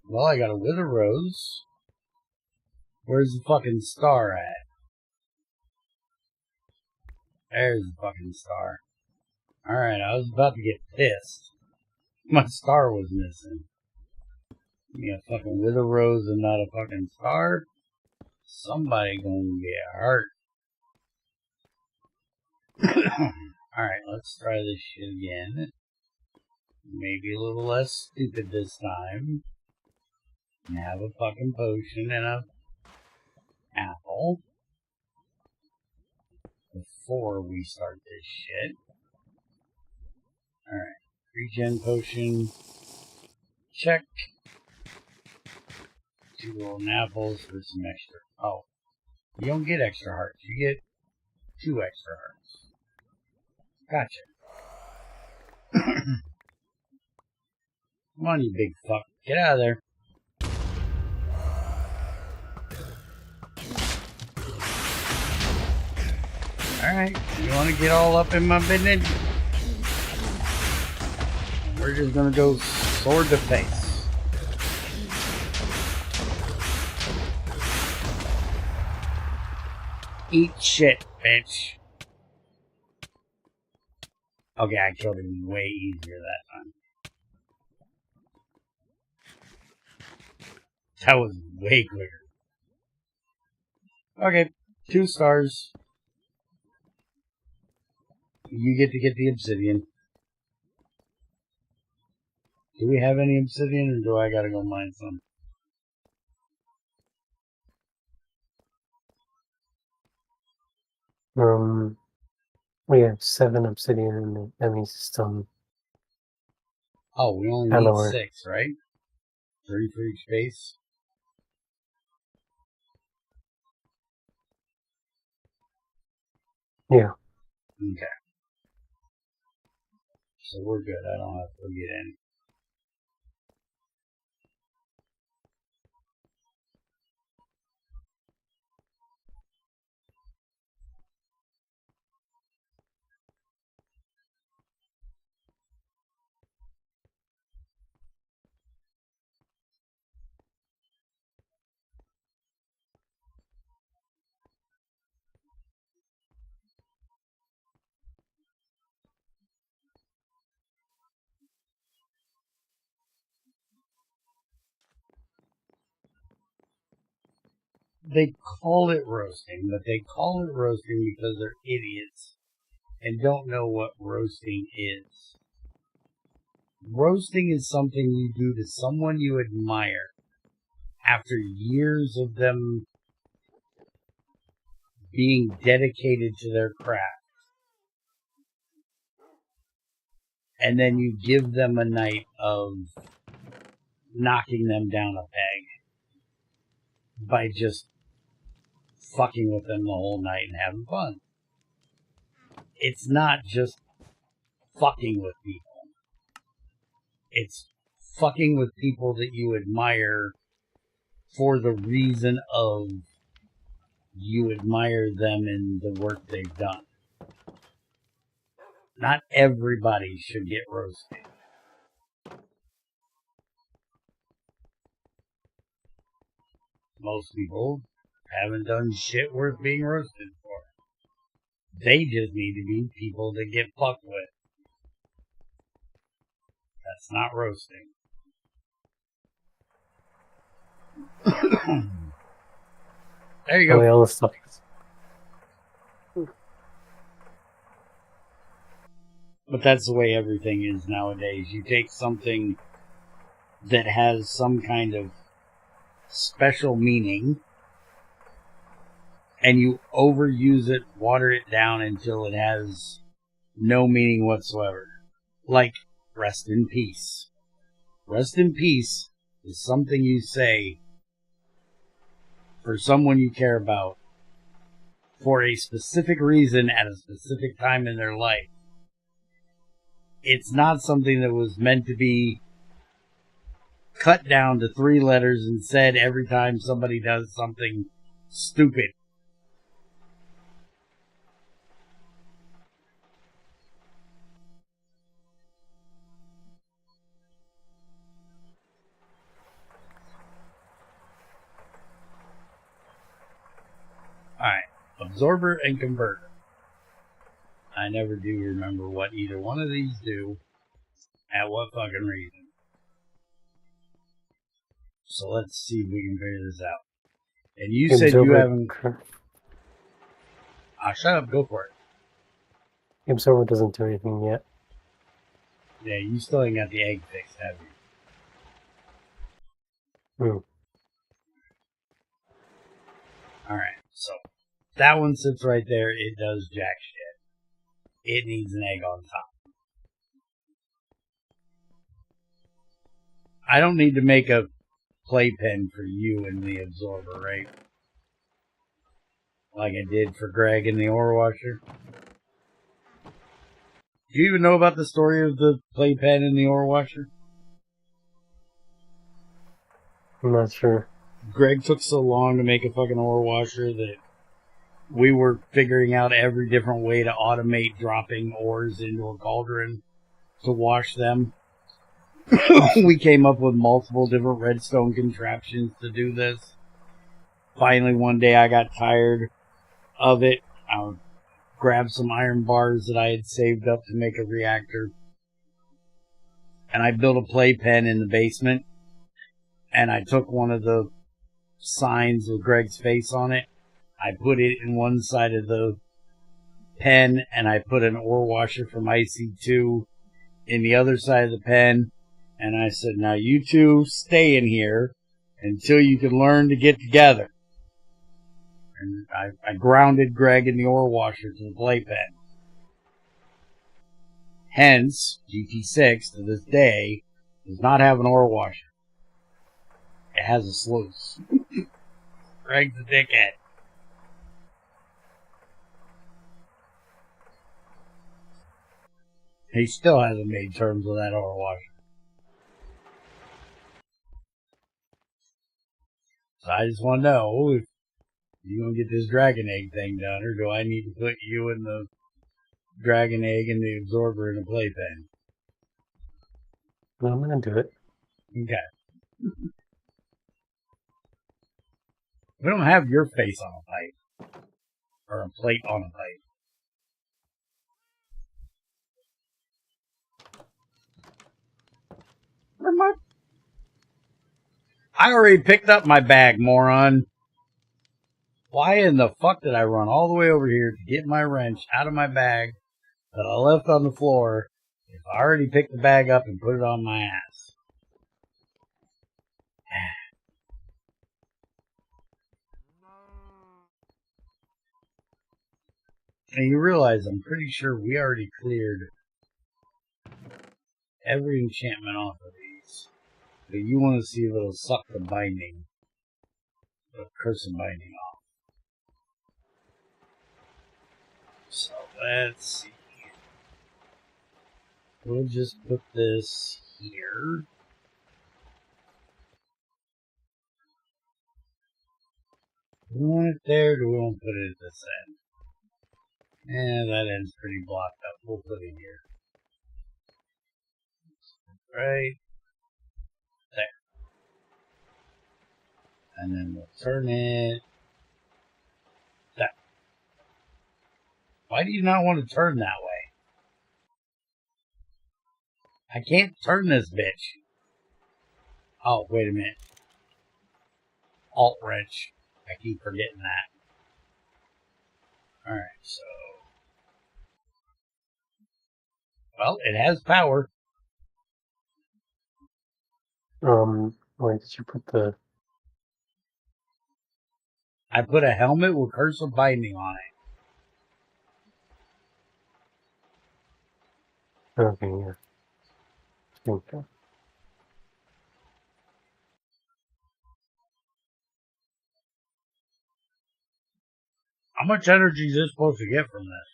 Well, I got a wither rose. Where's the fucking star at? There's the fucking star. Alright, I was about to get pissed. My star was missing. You got a fucking wither rose and not a fucking star? Somebody gonna get hurt. Alright, let's try this shit again. Maybe a little less stupid this time. And have a fucking potion and a apple. Before we start this shit. Alright. Regen potion. Check. 2 golden apples for some extra. Oh. You don't get extra hearts. You get 2 extra hearts. Gotcha. Come on, you big fuck. Get out of there. Alright. You want to get all up in my business? We're just gonna go sword to face. Eat shit, bitch. Okay, I killed him way easier that time. That was way quicker. Okay, 2 stars. You get to get the obsidian. Do we have any obsidian, or do I gotta go mine some? We have 7 obsidian in the enemy system. Oh, we only need 6, right? 3 for each base. Yeah. Okay. So we're good. I don't have to get any. They call it roasting, but they call it roasting because they're idiots and don't know what roasting is. Roasting is something you do to someone you admire after years of them being dedicated to their craft. And then you give them a night of knocking them down a peg by just fucking with them the whole night and having fun. It's not just fucking with people. It's fucking with people that you admire for the reason of you admire them and the work they've done. Not everybody should get roasted. Most people haven't done shit worth being roasted for. They just need to be people that get fucked with. That's not roasting. There you go. All the stuff. But that's the way everything is nowadays. You take something that has some kind of special meaning and you overuse it, water it down until it has no meaning whatsoever. Like, rest in peace. Rest in peace is something you say for someone you care about for a specific reason at a specific time in their life. It's not something that was meant to be cut down to 3 letters and said every time somebody does something stupid. Alright, absorber and converter. I never do remember what either one of these do, at what fucking reason. So let's see if we can figure this out. And you said you haven't... Ah, shut up, go for it. The absorber doesn't do anything yet. Yeah, you still ain't got the egg fixed, have you? Alright, so that one sits right there. It does jack shit. It needs an egg on top. I don't need to make a playpen for you and the absorber, right? Like I did for Greg and the ore washer. Do you even know about the story of the playpen and the ore washer? I'm not sure. Greg took so long to make a fucking ore washer that we were figuring out every different way to automate dropping ores into a cauldron to wash them. We came up with multiple different redstone contraptions to do this. Finally, one day I got tired of it. I grabbed some iron bars that I had saved up to make a reactor. And I built a playpen in the basement. And I took one of the signs with Greg's face on it. I put it in one side of the pen, and I put an ore washer from IC2 in the other side of the pen. And I said, now you two stay in here until you can learn to get together. And I grounded Greg in the ore washer to the playpen. Hence, GT6 to this day does not have an ore washer. It has a sluice. Greg's a dickhead. He still hasn't made terms with that ore washer. So I just want to know if you gonna get this dragon egg thing done, or do I need to put you and the dragon egg and the absorber in a playpen? No, I'm gonna do it. Okay. We don't have your face on a pipe. Or a plate on a pipe. Where my... I already picked up my bag, moron. Why in the fuck did I run all the way over here to get my wrench out of my bag that I left on the floor if I already picked the bag up and put it on my ass? And you realize I'm pretty sure we already cleared every enchantment off of these. But you want to see if it'll suck the binding, the cursed binding off. So let's see. We'll just put this here. Do we want it there, or do we want to put it at this end? That end's pretty blocked up. We'll put it here. Right there. And then we'll turn it that. Why do you not want to turn that way? I can't turn this bitch. Oh, wait a minute. Alt wrench. I keep forgetting that. Alright, so. Well, it has power. Wait, did you put the... I put a helmet with cursor binding on it. Okay, yeah. Okay. How much energy is this supposed to get from this?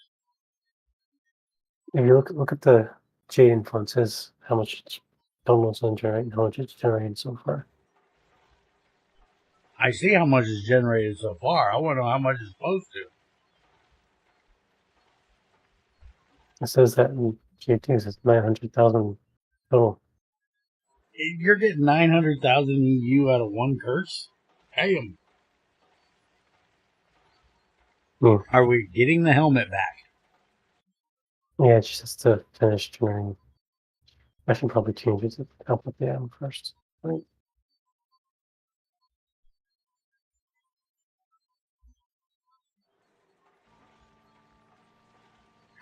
If you look at the J influences, how much it's downloads on generate and how much it's generated so far. I see how much is generated so far. I want to know how much it's supposed to. It says that in G2 it's 900,000 total. You're getting 900,000 EU out of one curse? Damn. Yeah. Are we getting the helmet back? Yeah, it's just to finish generating. I should probably change it to output the ammo first. Right.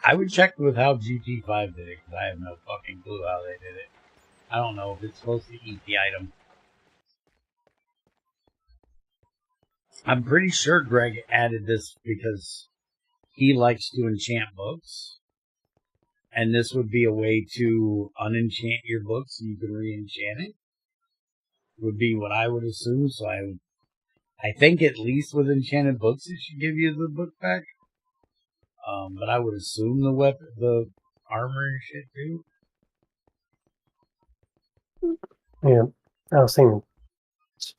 I would check with how GT5 did it, because I have no fucking clue how they did it. I don't know if it's supposed to eat the item. I'm pretty sure Greg added this because he likes to enchant books. And this would be a way to unenchant your book so you can re-enchant it. Would be what I would assume. So I think at least with enchanted books it should give you the book back. But I would assume the armor and shit too. Yeah, I was thinking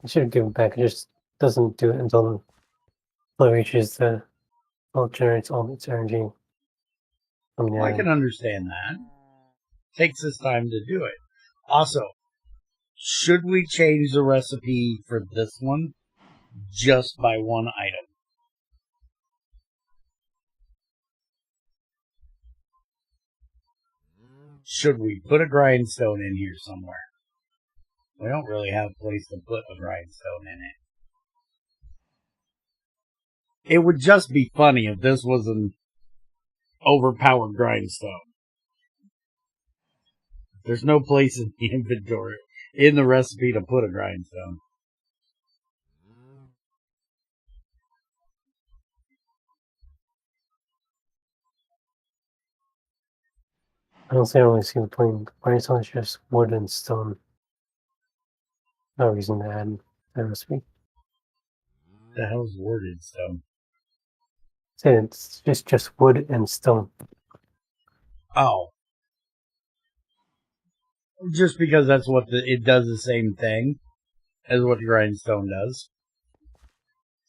it should give it back. It just doesn't do it until the flow reaches the well, it generates all its energy. Well, I can understand that. Takes this time to do it. Also, should we change the recipe for this one just by one item? Should we put a grindstone in here somewhere? We don't really have a place to put a grindstone in it. It would just be funny if this was an overpowered grindstone. There's no place in the inventory, in the recipe, to put a grindstone. I don't really see the point. Grindstone is just wood and stone. No reason to add the recipe. The hell's worded stone? It's just wood and stone. Oh. Just because that's what it does the same thing as what the grindstone does.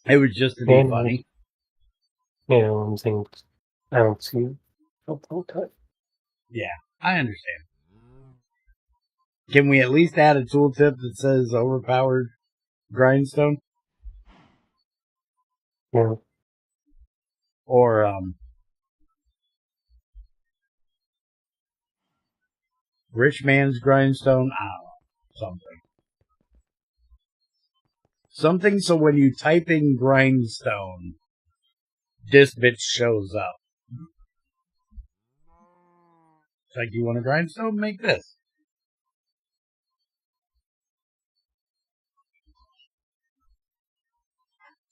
It was just to be funny. You know what I'm saying? I don't see it. Yeah, I understand. Can we at least add a tooltip that says overpowered grindstone? Yeah. Or, rich man's grindstone? I don't know. Something so when you type in grindstone, this bitch shows up. It's like, you want a grindstone? Make this.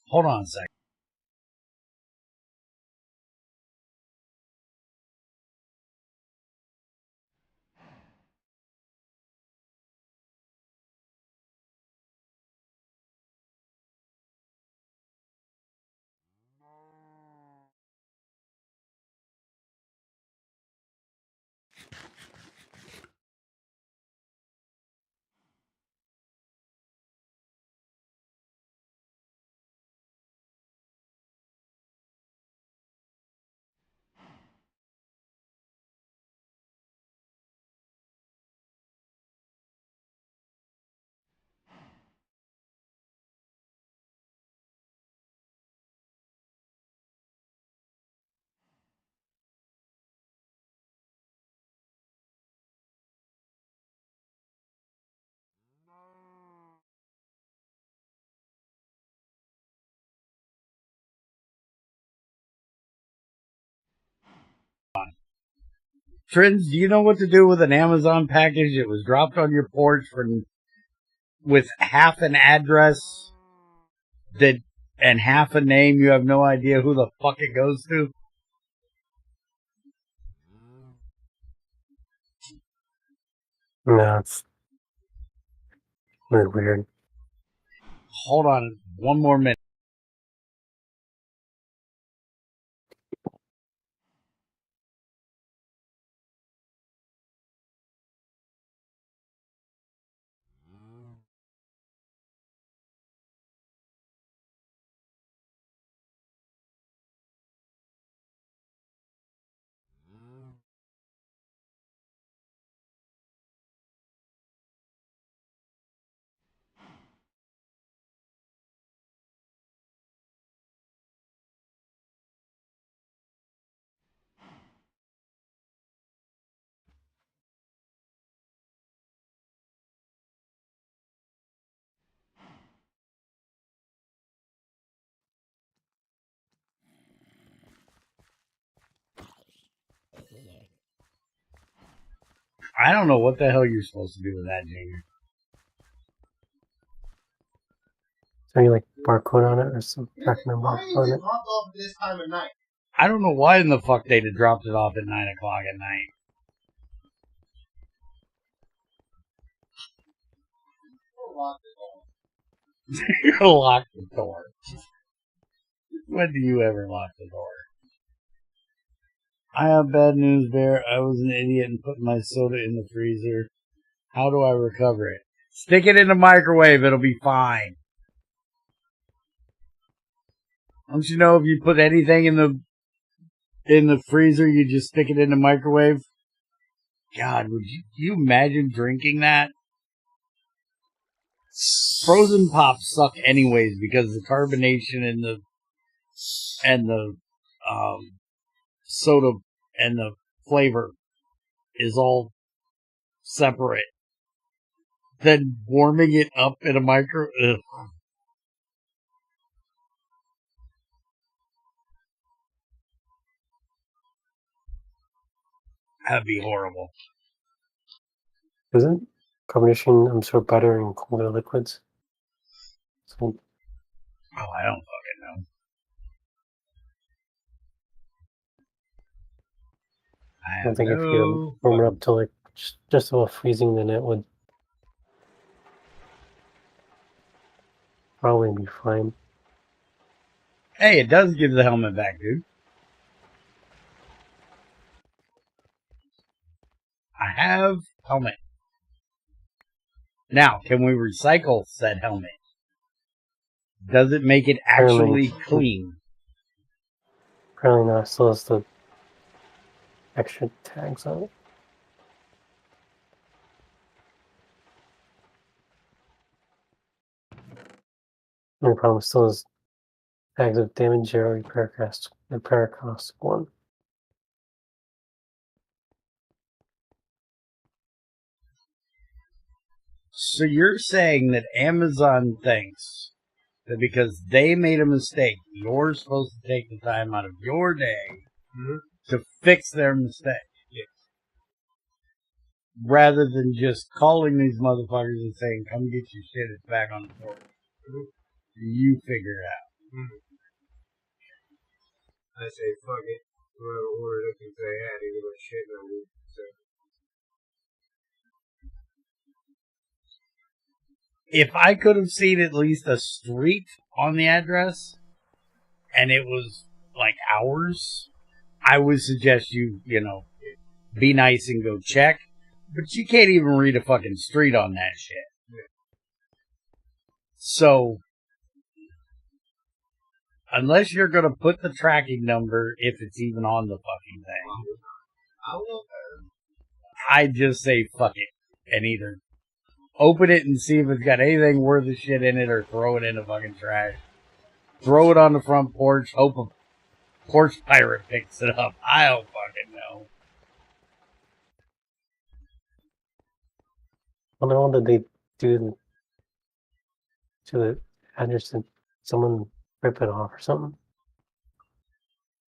Hold on a second. Trins, do you know what to do with an Amazon package that was dropped on your porch with half an address and half a name? You have no idea who the fuck it goes to? No, it's really weird. Hold on one more minute. I don't know what the hell you're supposed to do with that, Junior. Is there any like barcode on it or some track number on it? Dropped off at this time of night. I don't know why in the fuck they'd have dropped it off at 9 o'clock at night. Lock the door. When do you ever lock the door? I have bad news, Bear. I was an idiot and put my soda in the freezer. How do I recover it? Stick it in the microwave. It'll be fine. Don't you know if you put anything in the freezer, you just stick it in the microwave? God, would you imagine drinking that? Frozen pops suck anyways because the carbonation and the soda and the flavor is all separate. Then warming it up in a micro. Ugh. That'd be horrible. Isn't carbonation absorb better in colder liquids? So, oh, I don't fucking know. I think if you warm it up to like just about freezing, then it would probably be fine. Hey, it does give the helmet back, dude. I have helmet. Now, can we recycle said helmet? Does it make it actually clean? Apparently not. Still has the extra tags on it. And the problem still is tags of damage 0, repair cost 1. So you're saying that Amazon thinks that because they made a mistake, you're supposed to take the time out of your day to fix their mistake? Yes. Rather than just calling these motherfuckers and saying, come get your shit, it's back on the floor. You figure it out. I say, fuck it. Whoever ordered it because they had it, was shitting on me. So. If I could have seen at least a street on the address, and it was like hours, I would suggest you be nice and go check. But you can't even read a fucking street on that shit. Yeah. So, unless you're going to put the tracking number, if it's even on the fucking thing, I will. I'd just say fuck it. And either open it and see if it's got anything worth of shit in it, or throw it in the fucking trash. Throw it on the front porch, hope a porch pirate picks it up. I don't fucking know. Well, now that they do to the address, did someone rip it off or something?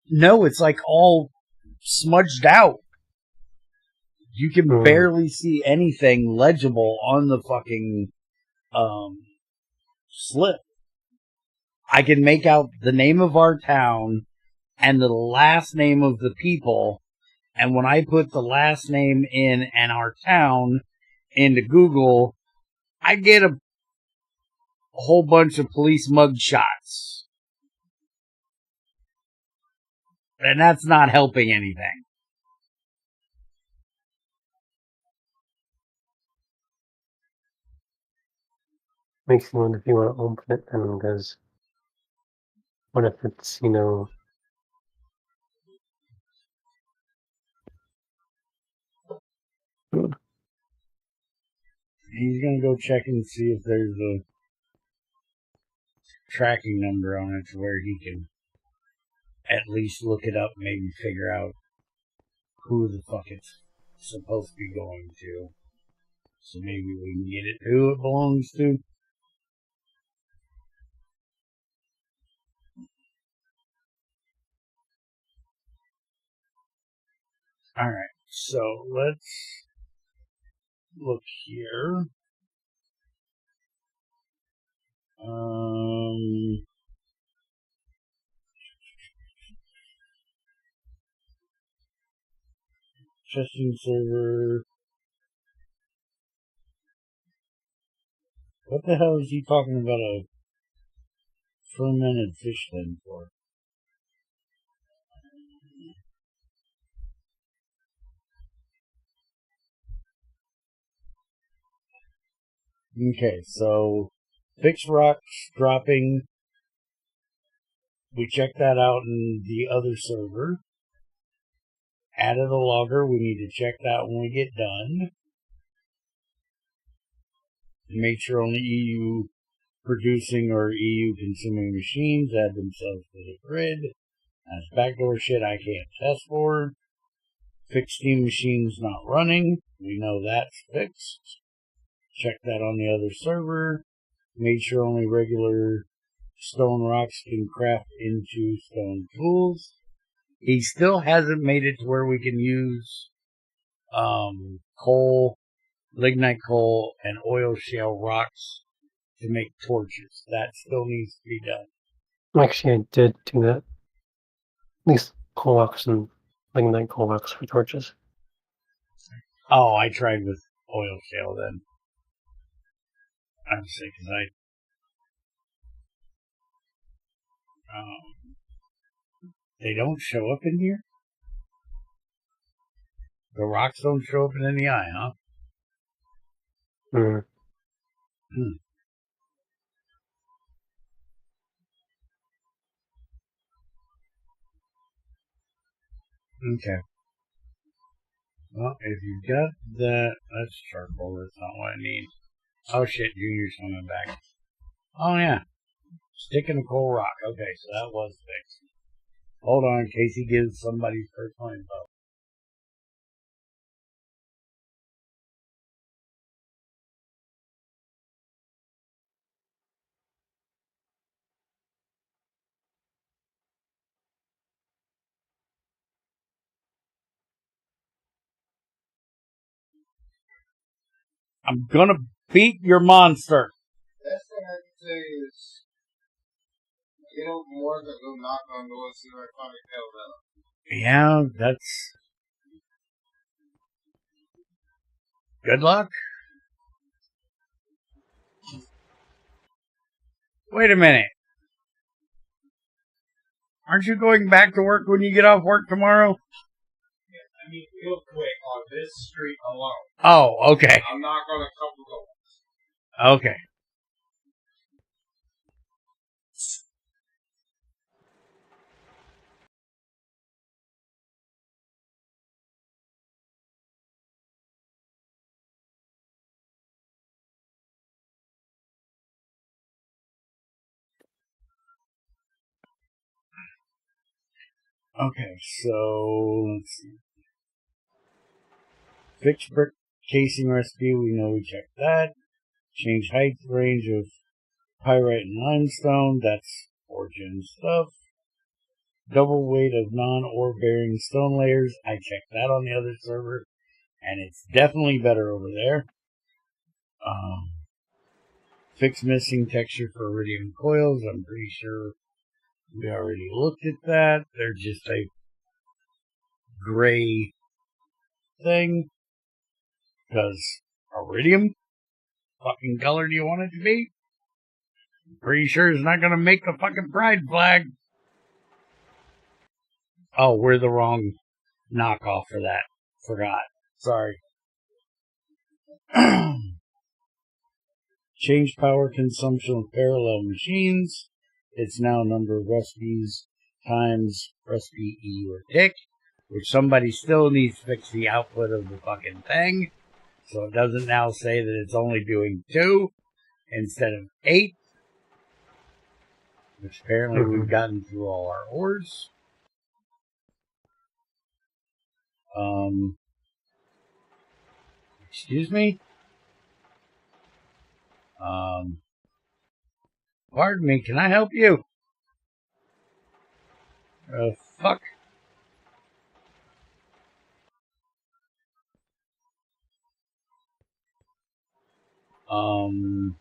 No, it's like all smudged out. You can barely see anything legible on the fucking slip. I can make out the name of our town and the last name of the people, and when I put the last name in and our town into Google, I get a whole bunch of police mug shots. And that's not helping anything. Makes me wonder if you want to open it then, because what if it's, He's gonna go check and see if there's a tracking number on it to where he can at least look it up, maybe figure out who the fuck it's supposed to be going to. So maybe we can get it who it belongs to. Alright, so let's look here. Testing server. What the hell is he talking about a fermented fish then for? Okay, so fixed rocks dropping. We checked that out in the other server. Added a logger. We need to check that when we get done. Make sure only EU producing or EU consuming machines add themselves to the grid. That's backdoor shit I can't test for. Fixed Steam machines not running. We know that's fixed. Check that on the other server. Made sure only regular stone rocks can craft into stone tools. He still hasn't made it to where we can use coal, lignite coal, and oil shale rocks to make torches. That still needs to be done. Actually, I did do that. At least coal rocks and lignite coal rocks for torches. Oh, I tried with oil shale then. I'm sick because they don't show up in here? The rocks don't show up in any eye, huh? Mm. Okay. Well, if you've got that, that's charcoal. That's not what I need. Oh shit, Junior's coming back. Oh yeah. Stick in a coal rock. Okay, so that was fixed. Hold on, in case he gives somebody's personal info. I'm gonna beat your monster. Best thing I can say is get open work or go knock on doors, see if I find a kettlebell. Yeah, that's... Good luck. Wait a minute. Aren't you going back to work when you get off work tomorrow? Yeah, I mean, real quick, on this street alone. Oh, okay. I'm not going to couple doors. Okay. Okay, so let's see. Fixed brick casing recipe, we know we checked that. Change height range of pyrite and limestone, that's origin stuff. Double weight of non-ore bearing stone layers, I checked that on the other server, and it's definitely better over there. Fix missing texture for iridium coils, I'm pretty sure we already looked at that. They're just a gray thing. Because iridium? Fucking color do you want it to be? I'm pretty sure it's not gonna make the fucking pride flag. Oh, we're the wrong knockoff for that. Forgot. Sorry. Change power consumption of parallel machines. It's now number of recipes times recipe E or tick, which somebody still needs to fix the output of the fucking thing. So it doesn't now say that it's only doing 2 instead of 8. Which apparently we've gotten through all our ores. Excuse me? Pardon me, can I help you? Fuck. I'm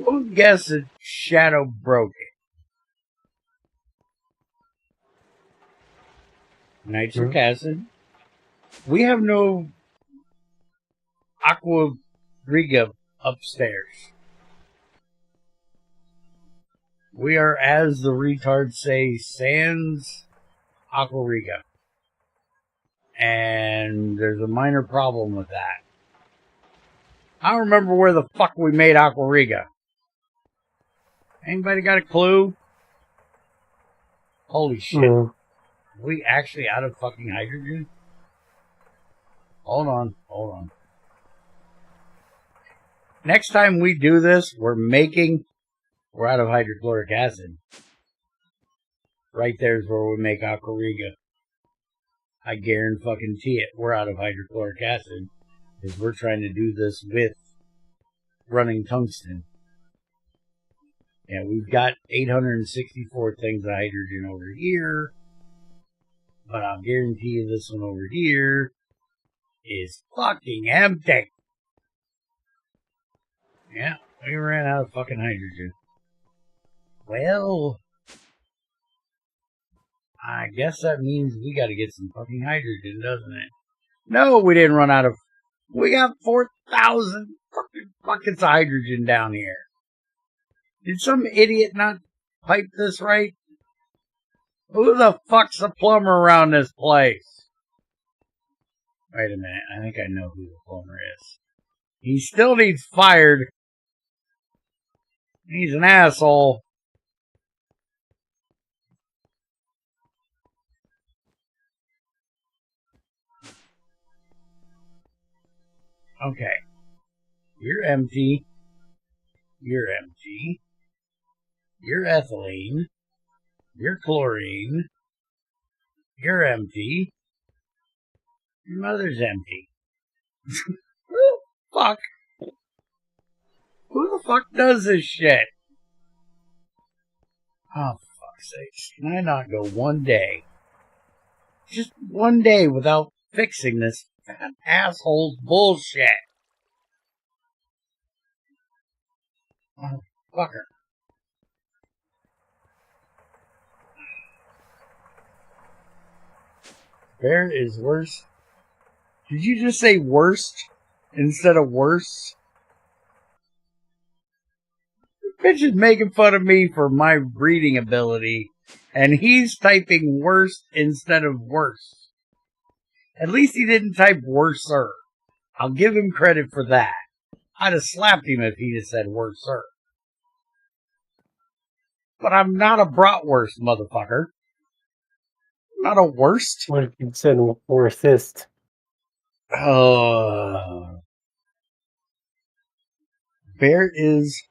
gonna guess that Shadow broke it. Nitric acid. We have no Aqua Riga upstairs. We are, as the retards say, sans Aqua Riga. And there's a minor problem with that. I don't remember where the fuck we made Aqua Riga. Anybody got a clue? Holy shit. No. Are we actually out of fucking hydrogen? Hold on. Next time we do this, we're out of hydrochloric acid. Right there's where we make Aqua Riga. I guarantee it. We're out of hydrochloric acid. Because we're trying to do this with running tungsten. And we've got 864 things of hydrogen over here. But I'll guarantee you this one over here is fucking empty. Yeah, we ran out of fucking hydrogen. Well, I guess that means we gotta get some fucking hydrogen, doesn't it? No, we didn't run out of... We got 4,000 fucking buckets of hydrogen down here. Did some idiot not pipe this right? Who the fuck's the plumber around this place? Wait a minute, I think I know who the plumber is. He still needs fired. He's an asshole. Okay. You're empty. You're empty. You're ethylene. You're chlorine. You're empty. Your mother's empty. Fuck. Who the fuck does this shit? Oh, fuck's sakes. Can I not go one day? Just one day without fixing this fat asshole's bullshit. Oh, fucker. Bear is worse. Did you just say worst instead of worse? Bitch is making fun of me for my reading ability, and he's typing worst instead of worse. At least he didn't type worser. I'll give him credit for that. I'd have slapped him if he'd have said worser. But I'm not a bratwurst, motherfucker. Not a worst. What if you said worstest? Bear is...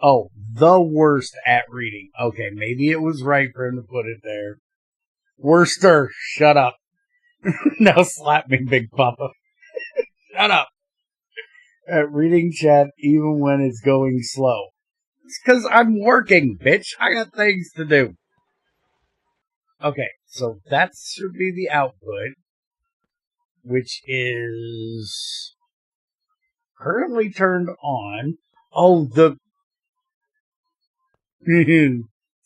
Oh, the worst at reading. Okay, maybe it was right for him to put it there. Worster, shut up. Now slap me, Big Papa. Shut up. At reading chat, even when it's going slow. It's because I'm working, bitch. I got things to do. Okay, so that should be the output, which is currently turned on. Oh, the...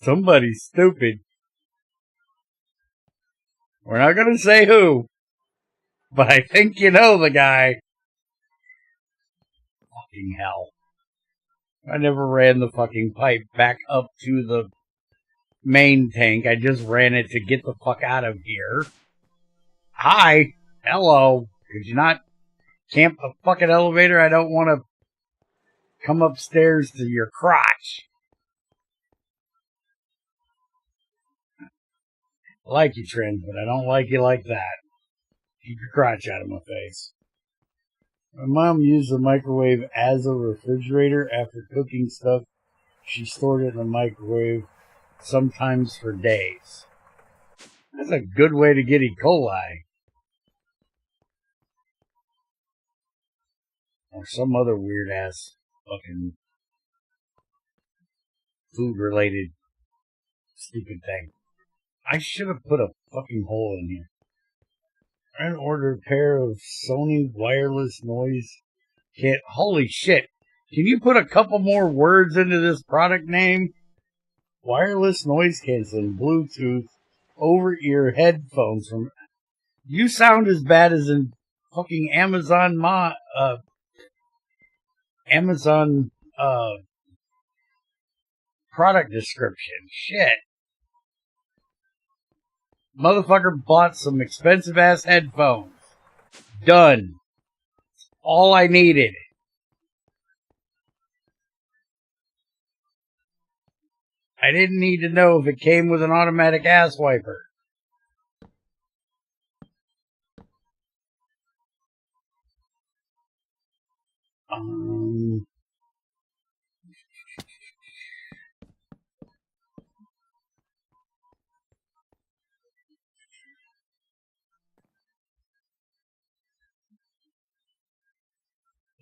Somebody's stupid. We're not going to say who, but I think you know the guy. Fucking hell. I never ran the fucking pipe back up to the main tank. I just ran it to get the fuck out of here. Hi. Hello. Could you not camp the fucking elevator? I don't want to come upstairs to your crotch. I like you, Trent, but I don't like you like that. Keep your crotch out of my face. My mom used the microwave as a refrigerator after cooking stuff. She stored it in the microwave, sometimes for days. That's a good way to get E. coli. Or some other weird-ass fucking food-related Stupid thing. I should have put a fucking hole in here. I ordered a pair of Sony wireless noise kit. Holy shit. Can you put a couple more words into this product name? Wireless noise canceling Bluetooth over-ear headphones from... You sound as bad as in fucking Amazon product description. Shit. Motherfucker bought some expensive ass headphones. Done. All I needed. I didn't need to know if it came with an automatic ass wiper.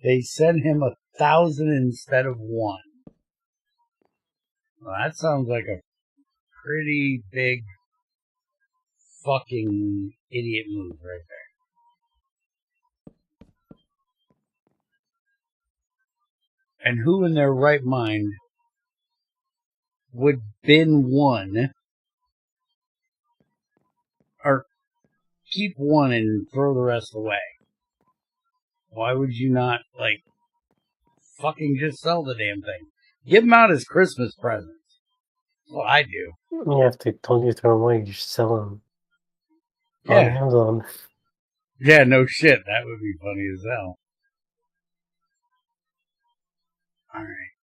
They sent him 1,000 instead of 1. Well, that sounds like a pretty big fucking idiot move right there. And who in their right mind would bin 1 or keep 1 and throw the rest away? Why would you not, like, fucking just sell the damn thing? Give them out as Christmas presents. That's what I do. You have to, don't you throw them away, you just sell them on Yeah. Amazon. Yeah, no shit. That would be funny as hell. Alright.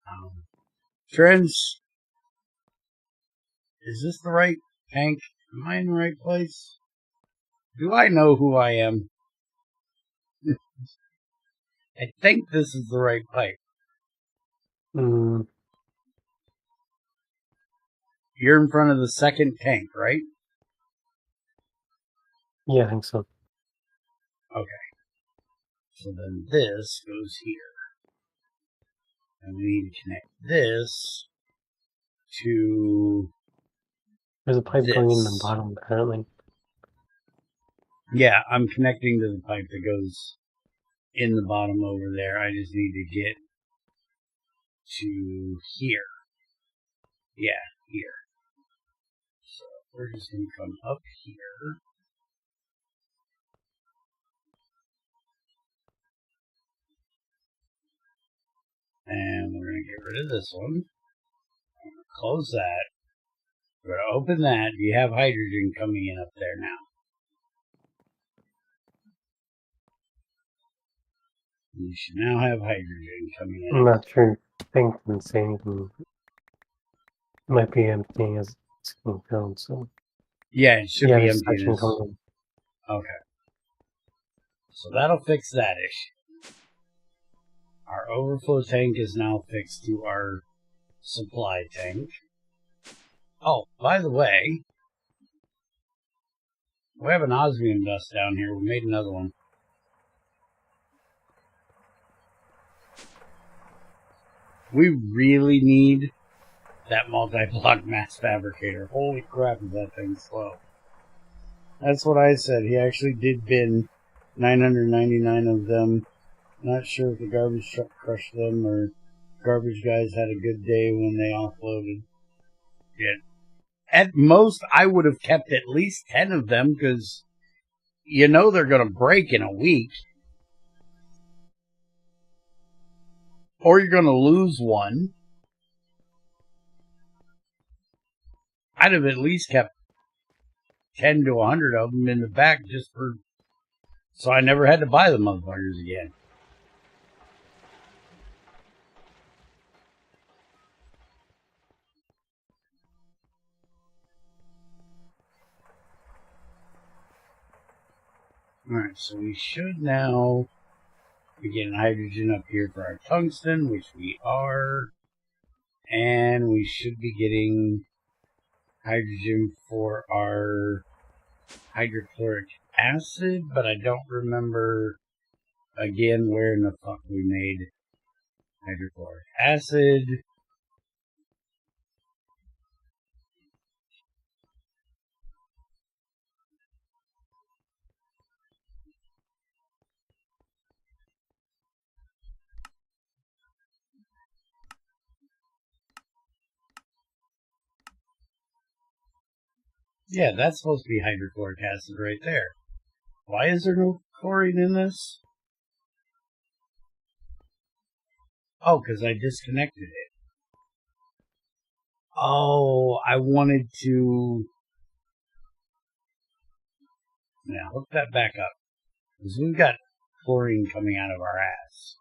Trends. Is this the right tank? Am I in the right place? Do I know who I am? I think this is the right pipe. You're in front of the second tank, right? Yeah, I think so. Okay. So then this goes here. And we need to connect this to... There's a pipe this. going in the bottom, apparently. Yeah, I'm connecting to the pipe that goes in the bottom over there. I just need to get to here. Yeah, here. So we're just going to come up here. And we're going to get rid of this one. I'm going to close that. We're going to open that. You have hydrogen coming in up there now. You should now have hydrogen coming in. I'm not sure. I think I'm saying it might be emptying as it's being filled, so. Yeah, it should be empty. Okay. So that'll fix that issue. Our overflow tank is now fixed to our supply tank. Oh, by the way, we have an osmium dust down here. We made another one. We really need that multi-block mass fabricator. Holy crap, is that thing slow. That's what I said. He actually did bin 999 of them. Not sure if the garbage truck crushed them or garbage guys had a good day when they offloaded. Yeah. At most, I would have kept at least 10 of them because you know they're going to break in a week. Or you're going to lose one. I'd have at least kept 10 to 100 of them in the back just for... so I never had to buy the motherfuckers again. Alright, so we should now be getting hydrogen up here for our tungsten, which we are. And we should be getting hydrogen for our hydrochloric acid, but I don't remember again where in the fuck we made hydrochloric acid. Yeah, that's supposed to be hydrochloric acid right there. Why is there no chlorine in this? Oh, because I disconnected it. Oh, I wanted to... Now, hook that back up. Because we've got chlorine coming out of our ass.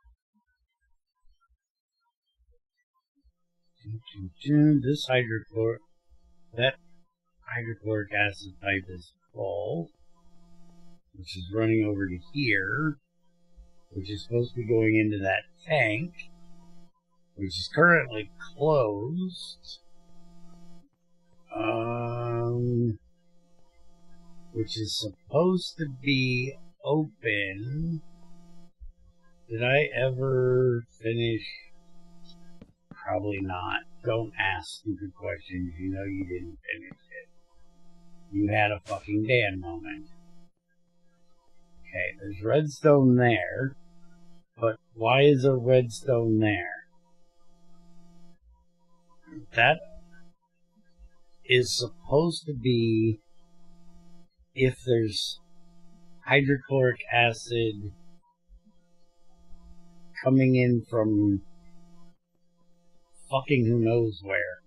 This that hydrochloric acid pipe is full, which is running over to here, which is supposed to be going into that tank, which is currently closed, which is supposed to be open. Did I ever finish? Probably not. Don't ask stupid questions. You know you didn't finish it. You had a fucking Dan moment. Okay, there's redstone there. But why is there redstone there? That is supposed to be if there's hydrochloric acid coming in from fucking who knows where.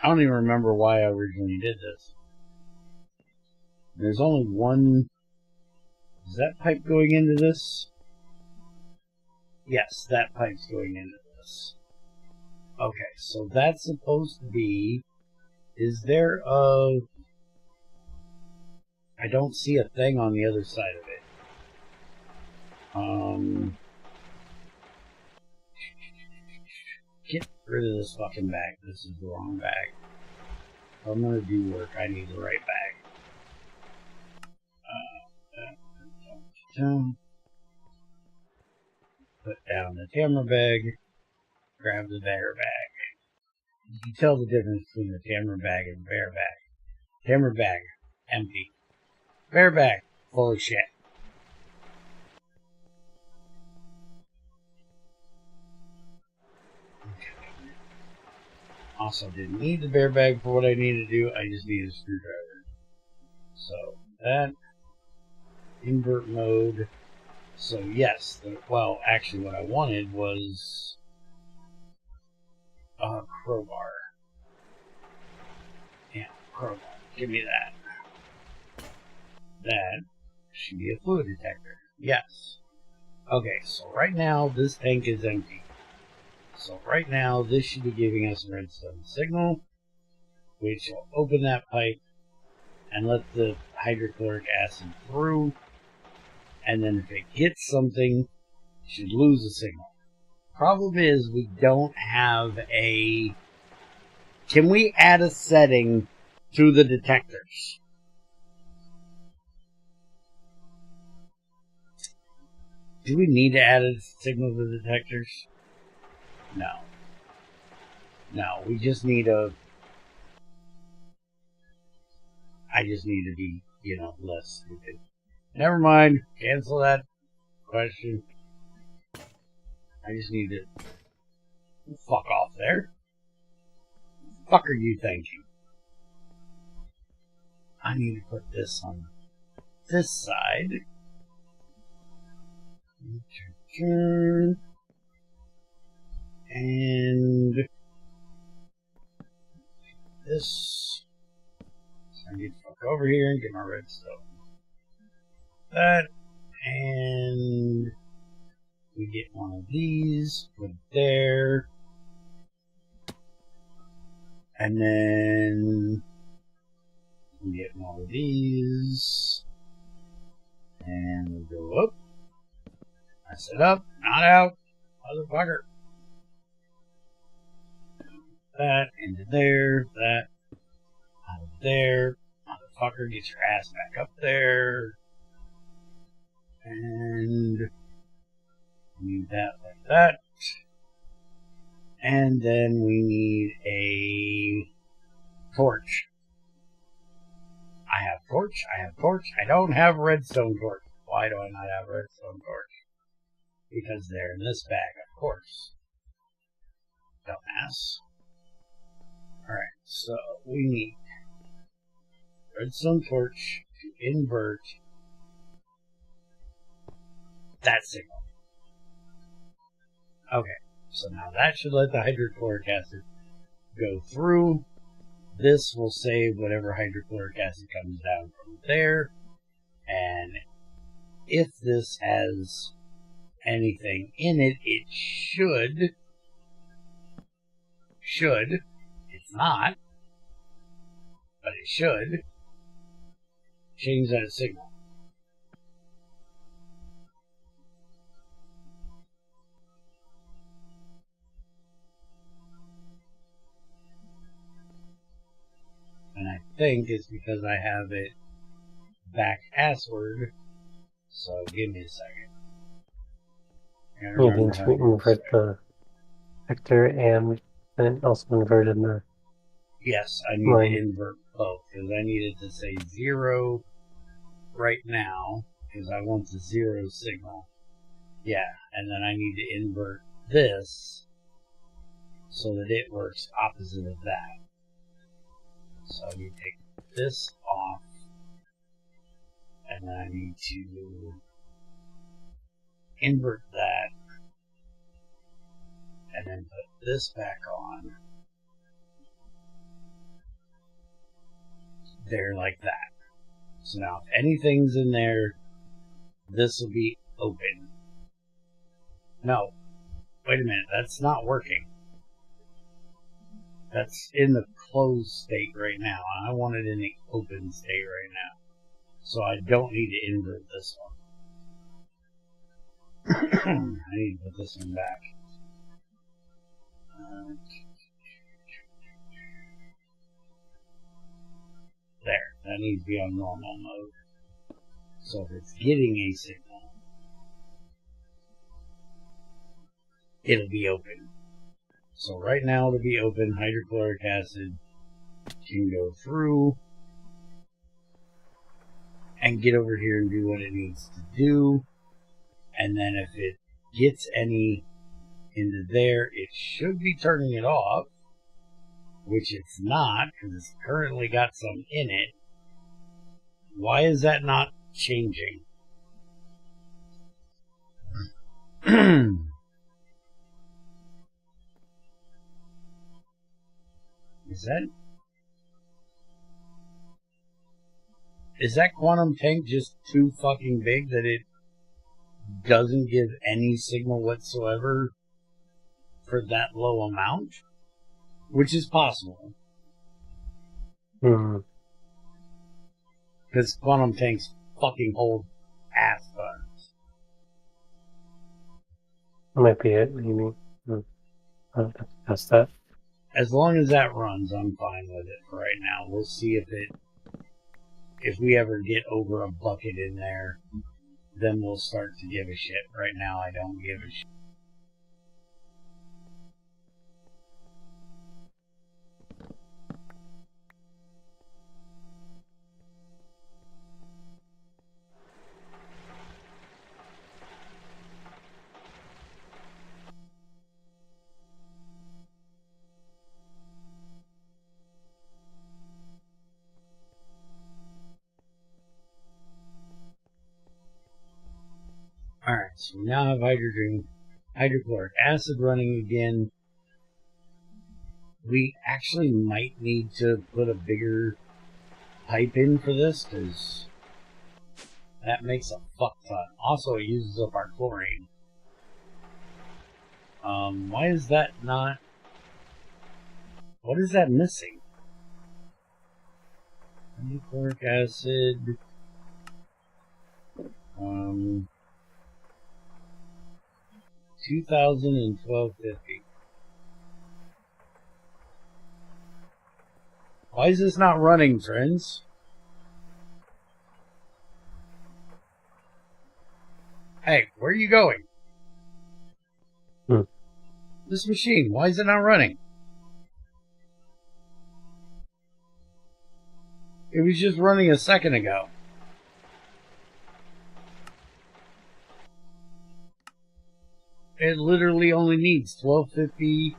I don't even remember why I originally did this. There's only one... Is that pipe going into this? Yes, that pipe's going into this. Okay, so that's supposed to be... Is there a... I don't see a thing on the other side of it. Get rid of this fucking bag. This is the wrong bag. If I'm gonna do work, I need the right bag. Put down the camera bag. Grab the bear bag. You can tell the difference between the camera bag and the bear bag. Camera bag, empty. Bear bag, full of shit. Also, didn't need the bear bag for what I need to do. I just need a screwdriver. So, that. Invert mode. So, yes. Well, actually, what I wanted was a crowbar. Yeah, crowbar. Give me that. That should be a fluid detector. Yes. Okay, so right now, this tank is empty. So right now, this should be giving us a redstone signal, which will open that pipe and let the hydrochloric acid through. And then if it gets something, it should lose a signal. Problem is, we don't have a... Can we add a setting to the detectors? Do we need to add a signal to the detectors? No. No, we just need a... I just need to be, less stupid. Never mind. Cancel that question. I just need to... Fuck off there. Fuck are you thinking? I need to put this on this side. And this. So I need to fuck over here and get my redstone. That. And we get one of these. Put it there. And then we get one of these. And we go up. I set up, not out. Motherfucker. That into there. That out of there. Motherfucker, get your ass back up there. And need that like that. And then we need a torch. I have torch. I have torch. I don't have redstone torch. Why do I not have redstone torch? Because they're in this bag, of course. Dumbass. So we need redstone torch to invert that signal. Okay, so now that should let the hydrochloric acid go through. This will save whatever hydrochloric acid comes down from there. And if this has anything in it, it should. It's not, but it should change that signal. And I think it's because I have it back assward. So give me a second. You need to invert the vector and then also inverted the Yes, I need line. to invert both because I need it to say 0 right now because I want the 0 signal. Yeah, and then I need to invert this so that it works opposite of that. So I need to take this off, and then I need to invert that, and then put this back on. There, like that. So now if anything's in there, this will be open. No, wait a minute, that's not working. That's in the closed state right now. I want it in the open state right now. So I don't need to invert this one. I need to put this one back. There, that needs to be on normal mode. So if it's getting a signal, it'll be open. So right now it'll be open. Hydrochloric acid can go through and get over here and do what it needs to do. And then if it gets any into there, it should be turning it off, which it's not because it's currently got some in it. Why is that not changing? Is that quantum tank just too fucking big that it doesn't give any signal whatsoever for that low amount? Which is possible. Because quantum tanks fucking hold ass tons. Might be it, maybe. I'll test that. As long as that runs, I'm fine with it for right now. We'll see if we ever get over a bucket in there, then we'll start to give a shit. Right now, I don't give a shit. Alright, so we now have hydrochloric acid running again. We actually might need to put a bigger pipe in for this, because that makes a fuck ton. Also, it uses up our chlorine. Why is that not... What is that missing? Hydrochloric acid... 2000 and 1250. Why is this not running, friends? Hey, where are you going? This machine, why is it not running? It was just running a second ago. It literally only needs 1250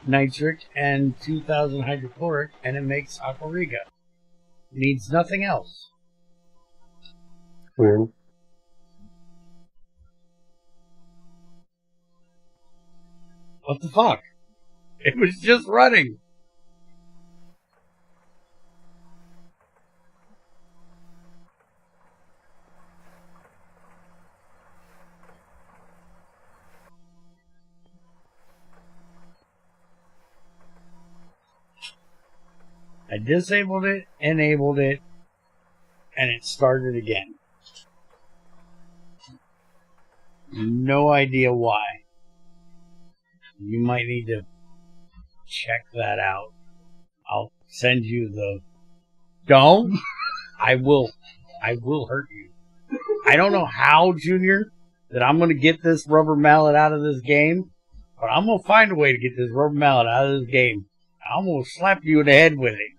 nitric and 2,000 hydrochloric, and it makes aquariga. Needs nothing else. Weird. What the fuck? It was just running. I disabled it, enabled it, and it started again. No idea why. You might need to check that out. I'll send you the... Don't? I will hurt you. I don't know how, Junior, that I'm going to get this rubber mallet out of this game, but I'm going to find a way to get this rubber mallet out of this game. I'm going to slap you in the head with it.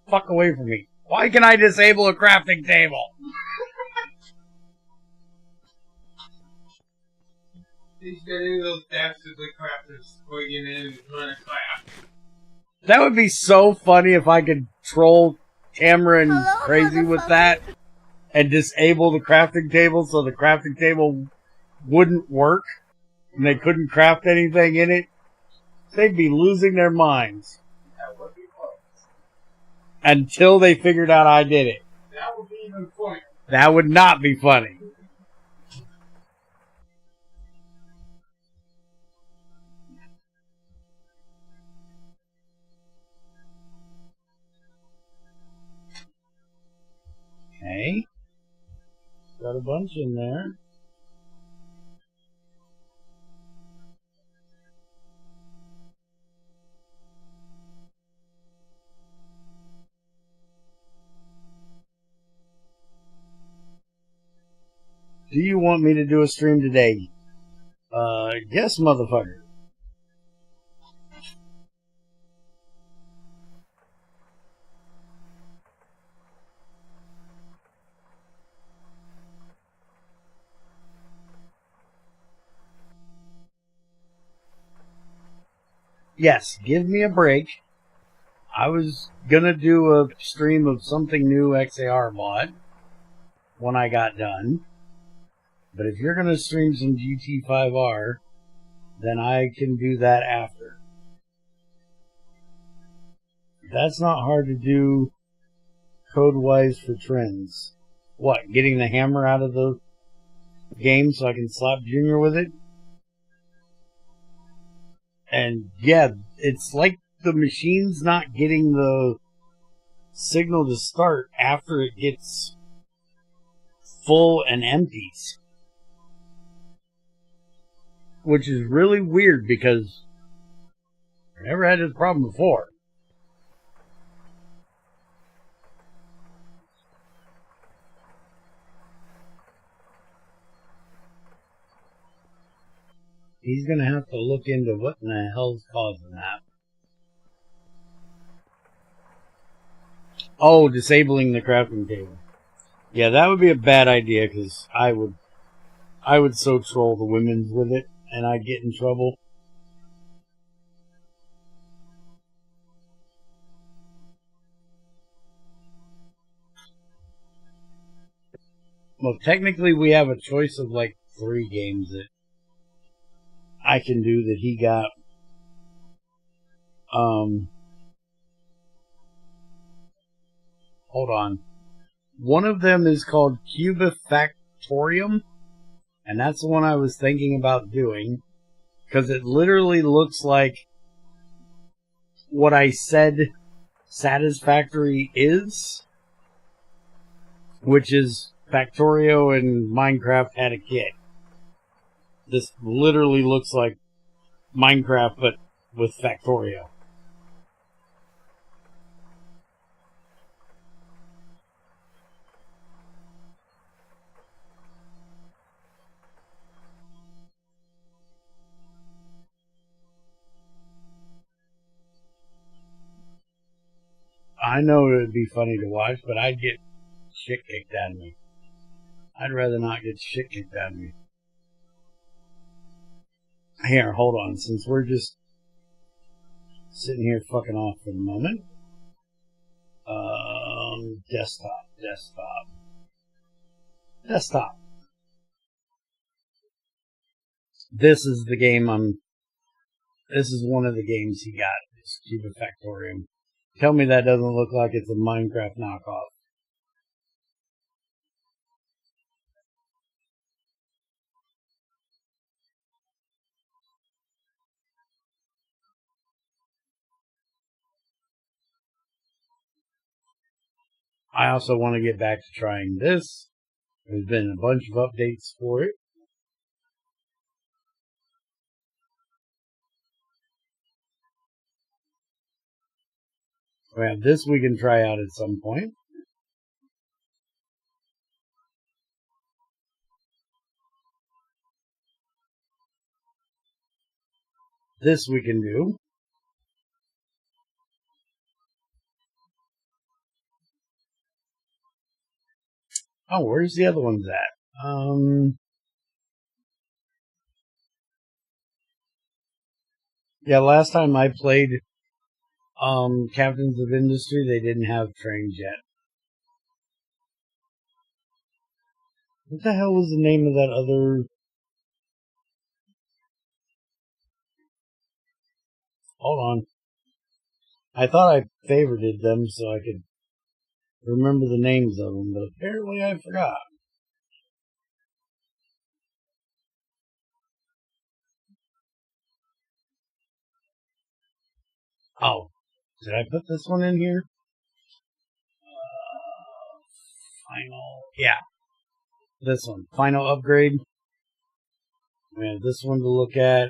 Fuck away from me. Why can I disable a crafting table? He's getting those dastardly crafters swinging in and trying to clap. That would be so funny if I could troll Cameron crazy with that and disable the crafting table so the crafting table wouldn't work and they couldn't craft anything in it. They'd be losing their minds. That would be close. Until they figured out I did it. That would be even funny. That would not be funny. Okay. Got a bunch in there. Do you want me to do a stream today? Yes, motherfucker. Yes, give me a break. I was gonna do a stream of something new XAR bought when I got done. But if you're gonna stream some GT5R, then I can do that after. That's not hard to do code-wise for trends. What, getting the hammer out of the game so I can slap Junior with it? And yeah, it's like the machine's not getting the signal to start after it gets full and empties. Which is really weird because I never had this problem before. He's going to have to look into what in the hell's causing that. Oh, disabling the crafting table. Yeah, that would be a bad idea because I would so troll the women with it and I'd get in trouble. Well, technically we have a choice of like 3 games that I can do that he got. Hold on. One of them is called Cubifactorium, and that's the one I was thinking about doing, because it literally looks like what I said Satisfactory is, which is Factorio and Minecraft had a kit. This literally looks like Minecraft, but with Factorio. I know it would be funny to watch, but I'd get shit kicked out of me. I'd rather not get shit kicked out of me. Here, hold on. Since we're just sitting here fucking off for the moment. Desktop. This is the game this is one of the games he got, this Cuba Factorium. Tell me that doesn't look like it's a Minecraft knockoff. I also want to get back to trying this. There's been a bunch of updates for it. We have this we can try out at some point. This we can do. Oh, where's the other ones at? Yeah, last time I played Captains of Industry, they didn't have trains yet. What the hell was the name of that other... Hold on. I thought I favorited them so I could remember the names of them, but apparently I forgot. Oh, did I put this one in here? Yeah, this one. Final upgrade. We have this one to look at.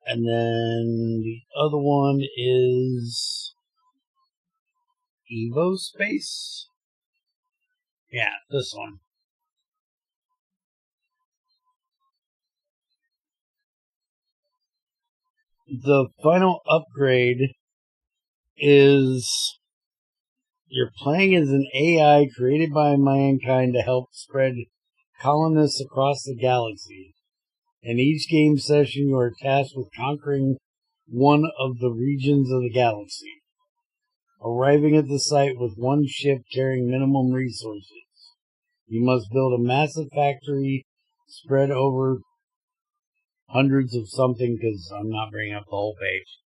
And then the other one is Evo Space. Yeah, this one. The final upgrade is you're playing as an AI created by mankind to help spread colonists across the galaxy. In each game session, you are tasked with conquering one of the regions of the galaxy, arriving at the site with one ship carrying minimum resources. You must build a massive factory spread over hundreds of something, because I'm not bringing up the whole page.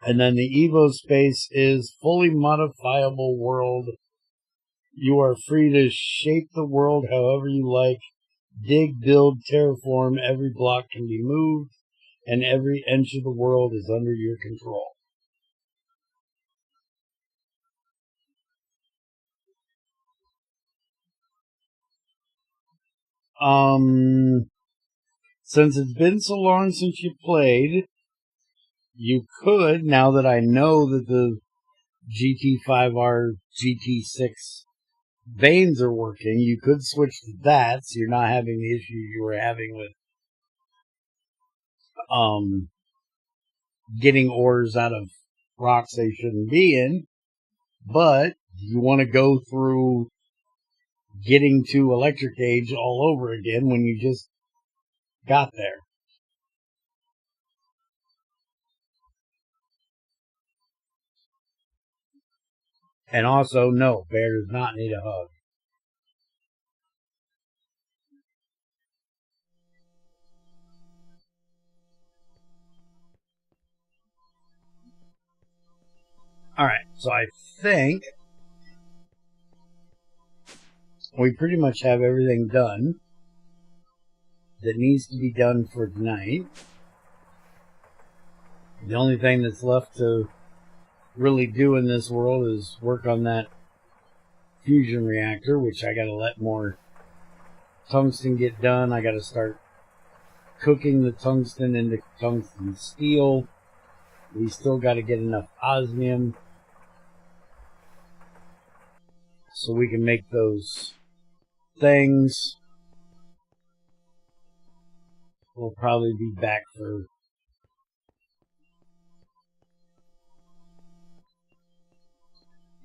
And then the Evo Space is fully modifiable world. You are free to shape the world however you like. Dig, build, terraform. Every block can be moved, and every inch of the world is under your control. Since it's been so long since you played, you could, now that I know that the GT5R, GT6 vanes are working, you could switch to that, so you're not having the issues you were having with getting ores out of rocks they shouldn't be in. But you want to go through getting to electric age all over again when you just got there. And also, no, Bear does not need a hug. Alright, so I think we pretty much have everything done that needs to be done for tonight. The only thing that's left to really do in this world is work on that fusion reactor, which I gotta let more tungsten get done. I gotta start cooking the tungsten into tungsten steel. We still gotta get enough osmium so we can make those things. We'll probably be back for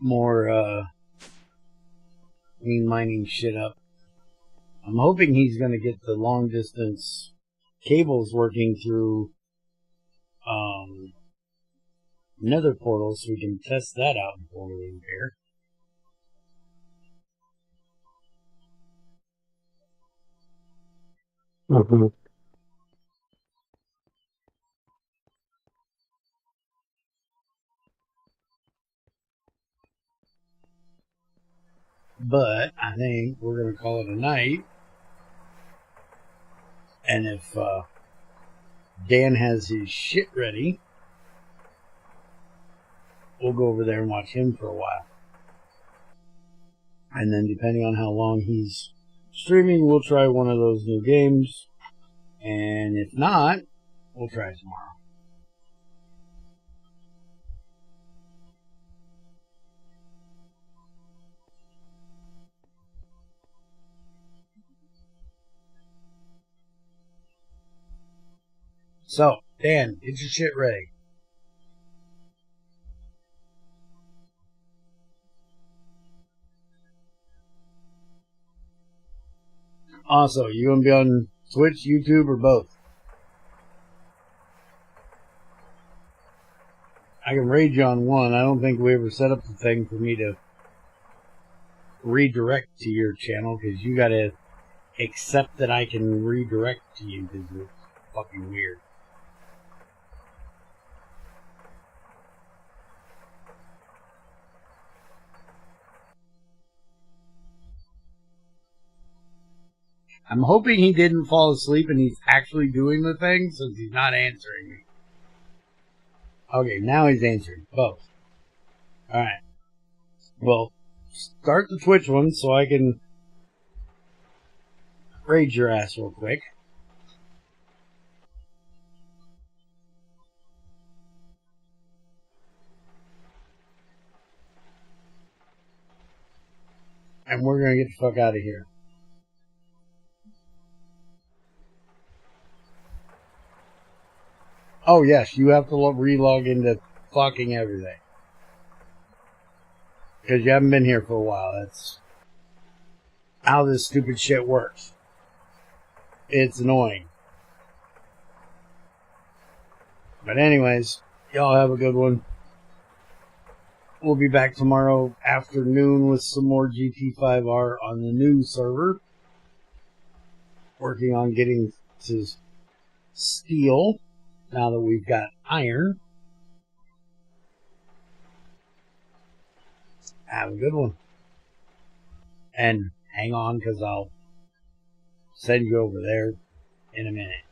more mining shit up I'm hoping he's going to get the long distance cables working through Nether portal so we can test that out before we leave here. Mm-hmm. But I think we're going to call it a night. And if Dan has his shit ready, we'll go over there and watch him for a while. And then depending on how long he's streaming, we'll try one of those new games. And if not, we'll try tomorrow. So, Dan, get your shit ready. Also, you gonna be on Twitch, YouTube, or both? I can raid you on one. I don't think we ever set up the thing for me to redirect to your channel, because you gotta accept that I can redirect to you, because it's fucking weird. I'm hoping he didn't fall asleep and he's actually doing the thing, since he's not answering me. Okay, now he's answering. Both. Alright. Well, start the Twitch one so I can raid your ass real quick. And we're gonna get the fuck out of here. Oh yes, you have to re-log into fucking everything. Because you haven't been here for a while. That's how this stupid shit works. It's annoying. But anyways, y'all have a good one. We'll be back tomorrow afternoon with some more GT5R on the new server. Working on getting to steel now that we've got iron. Have a good one. And hang on, because I'll send you over there in a minute.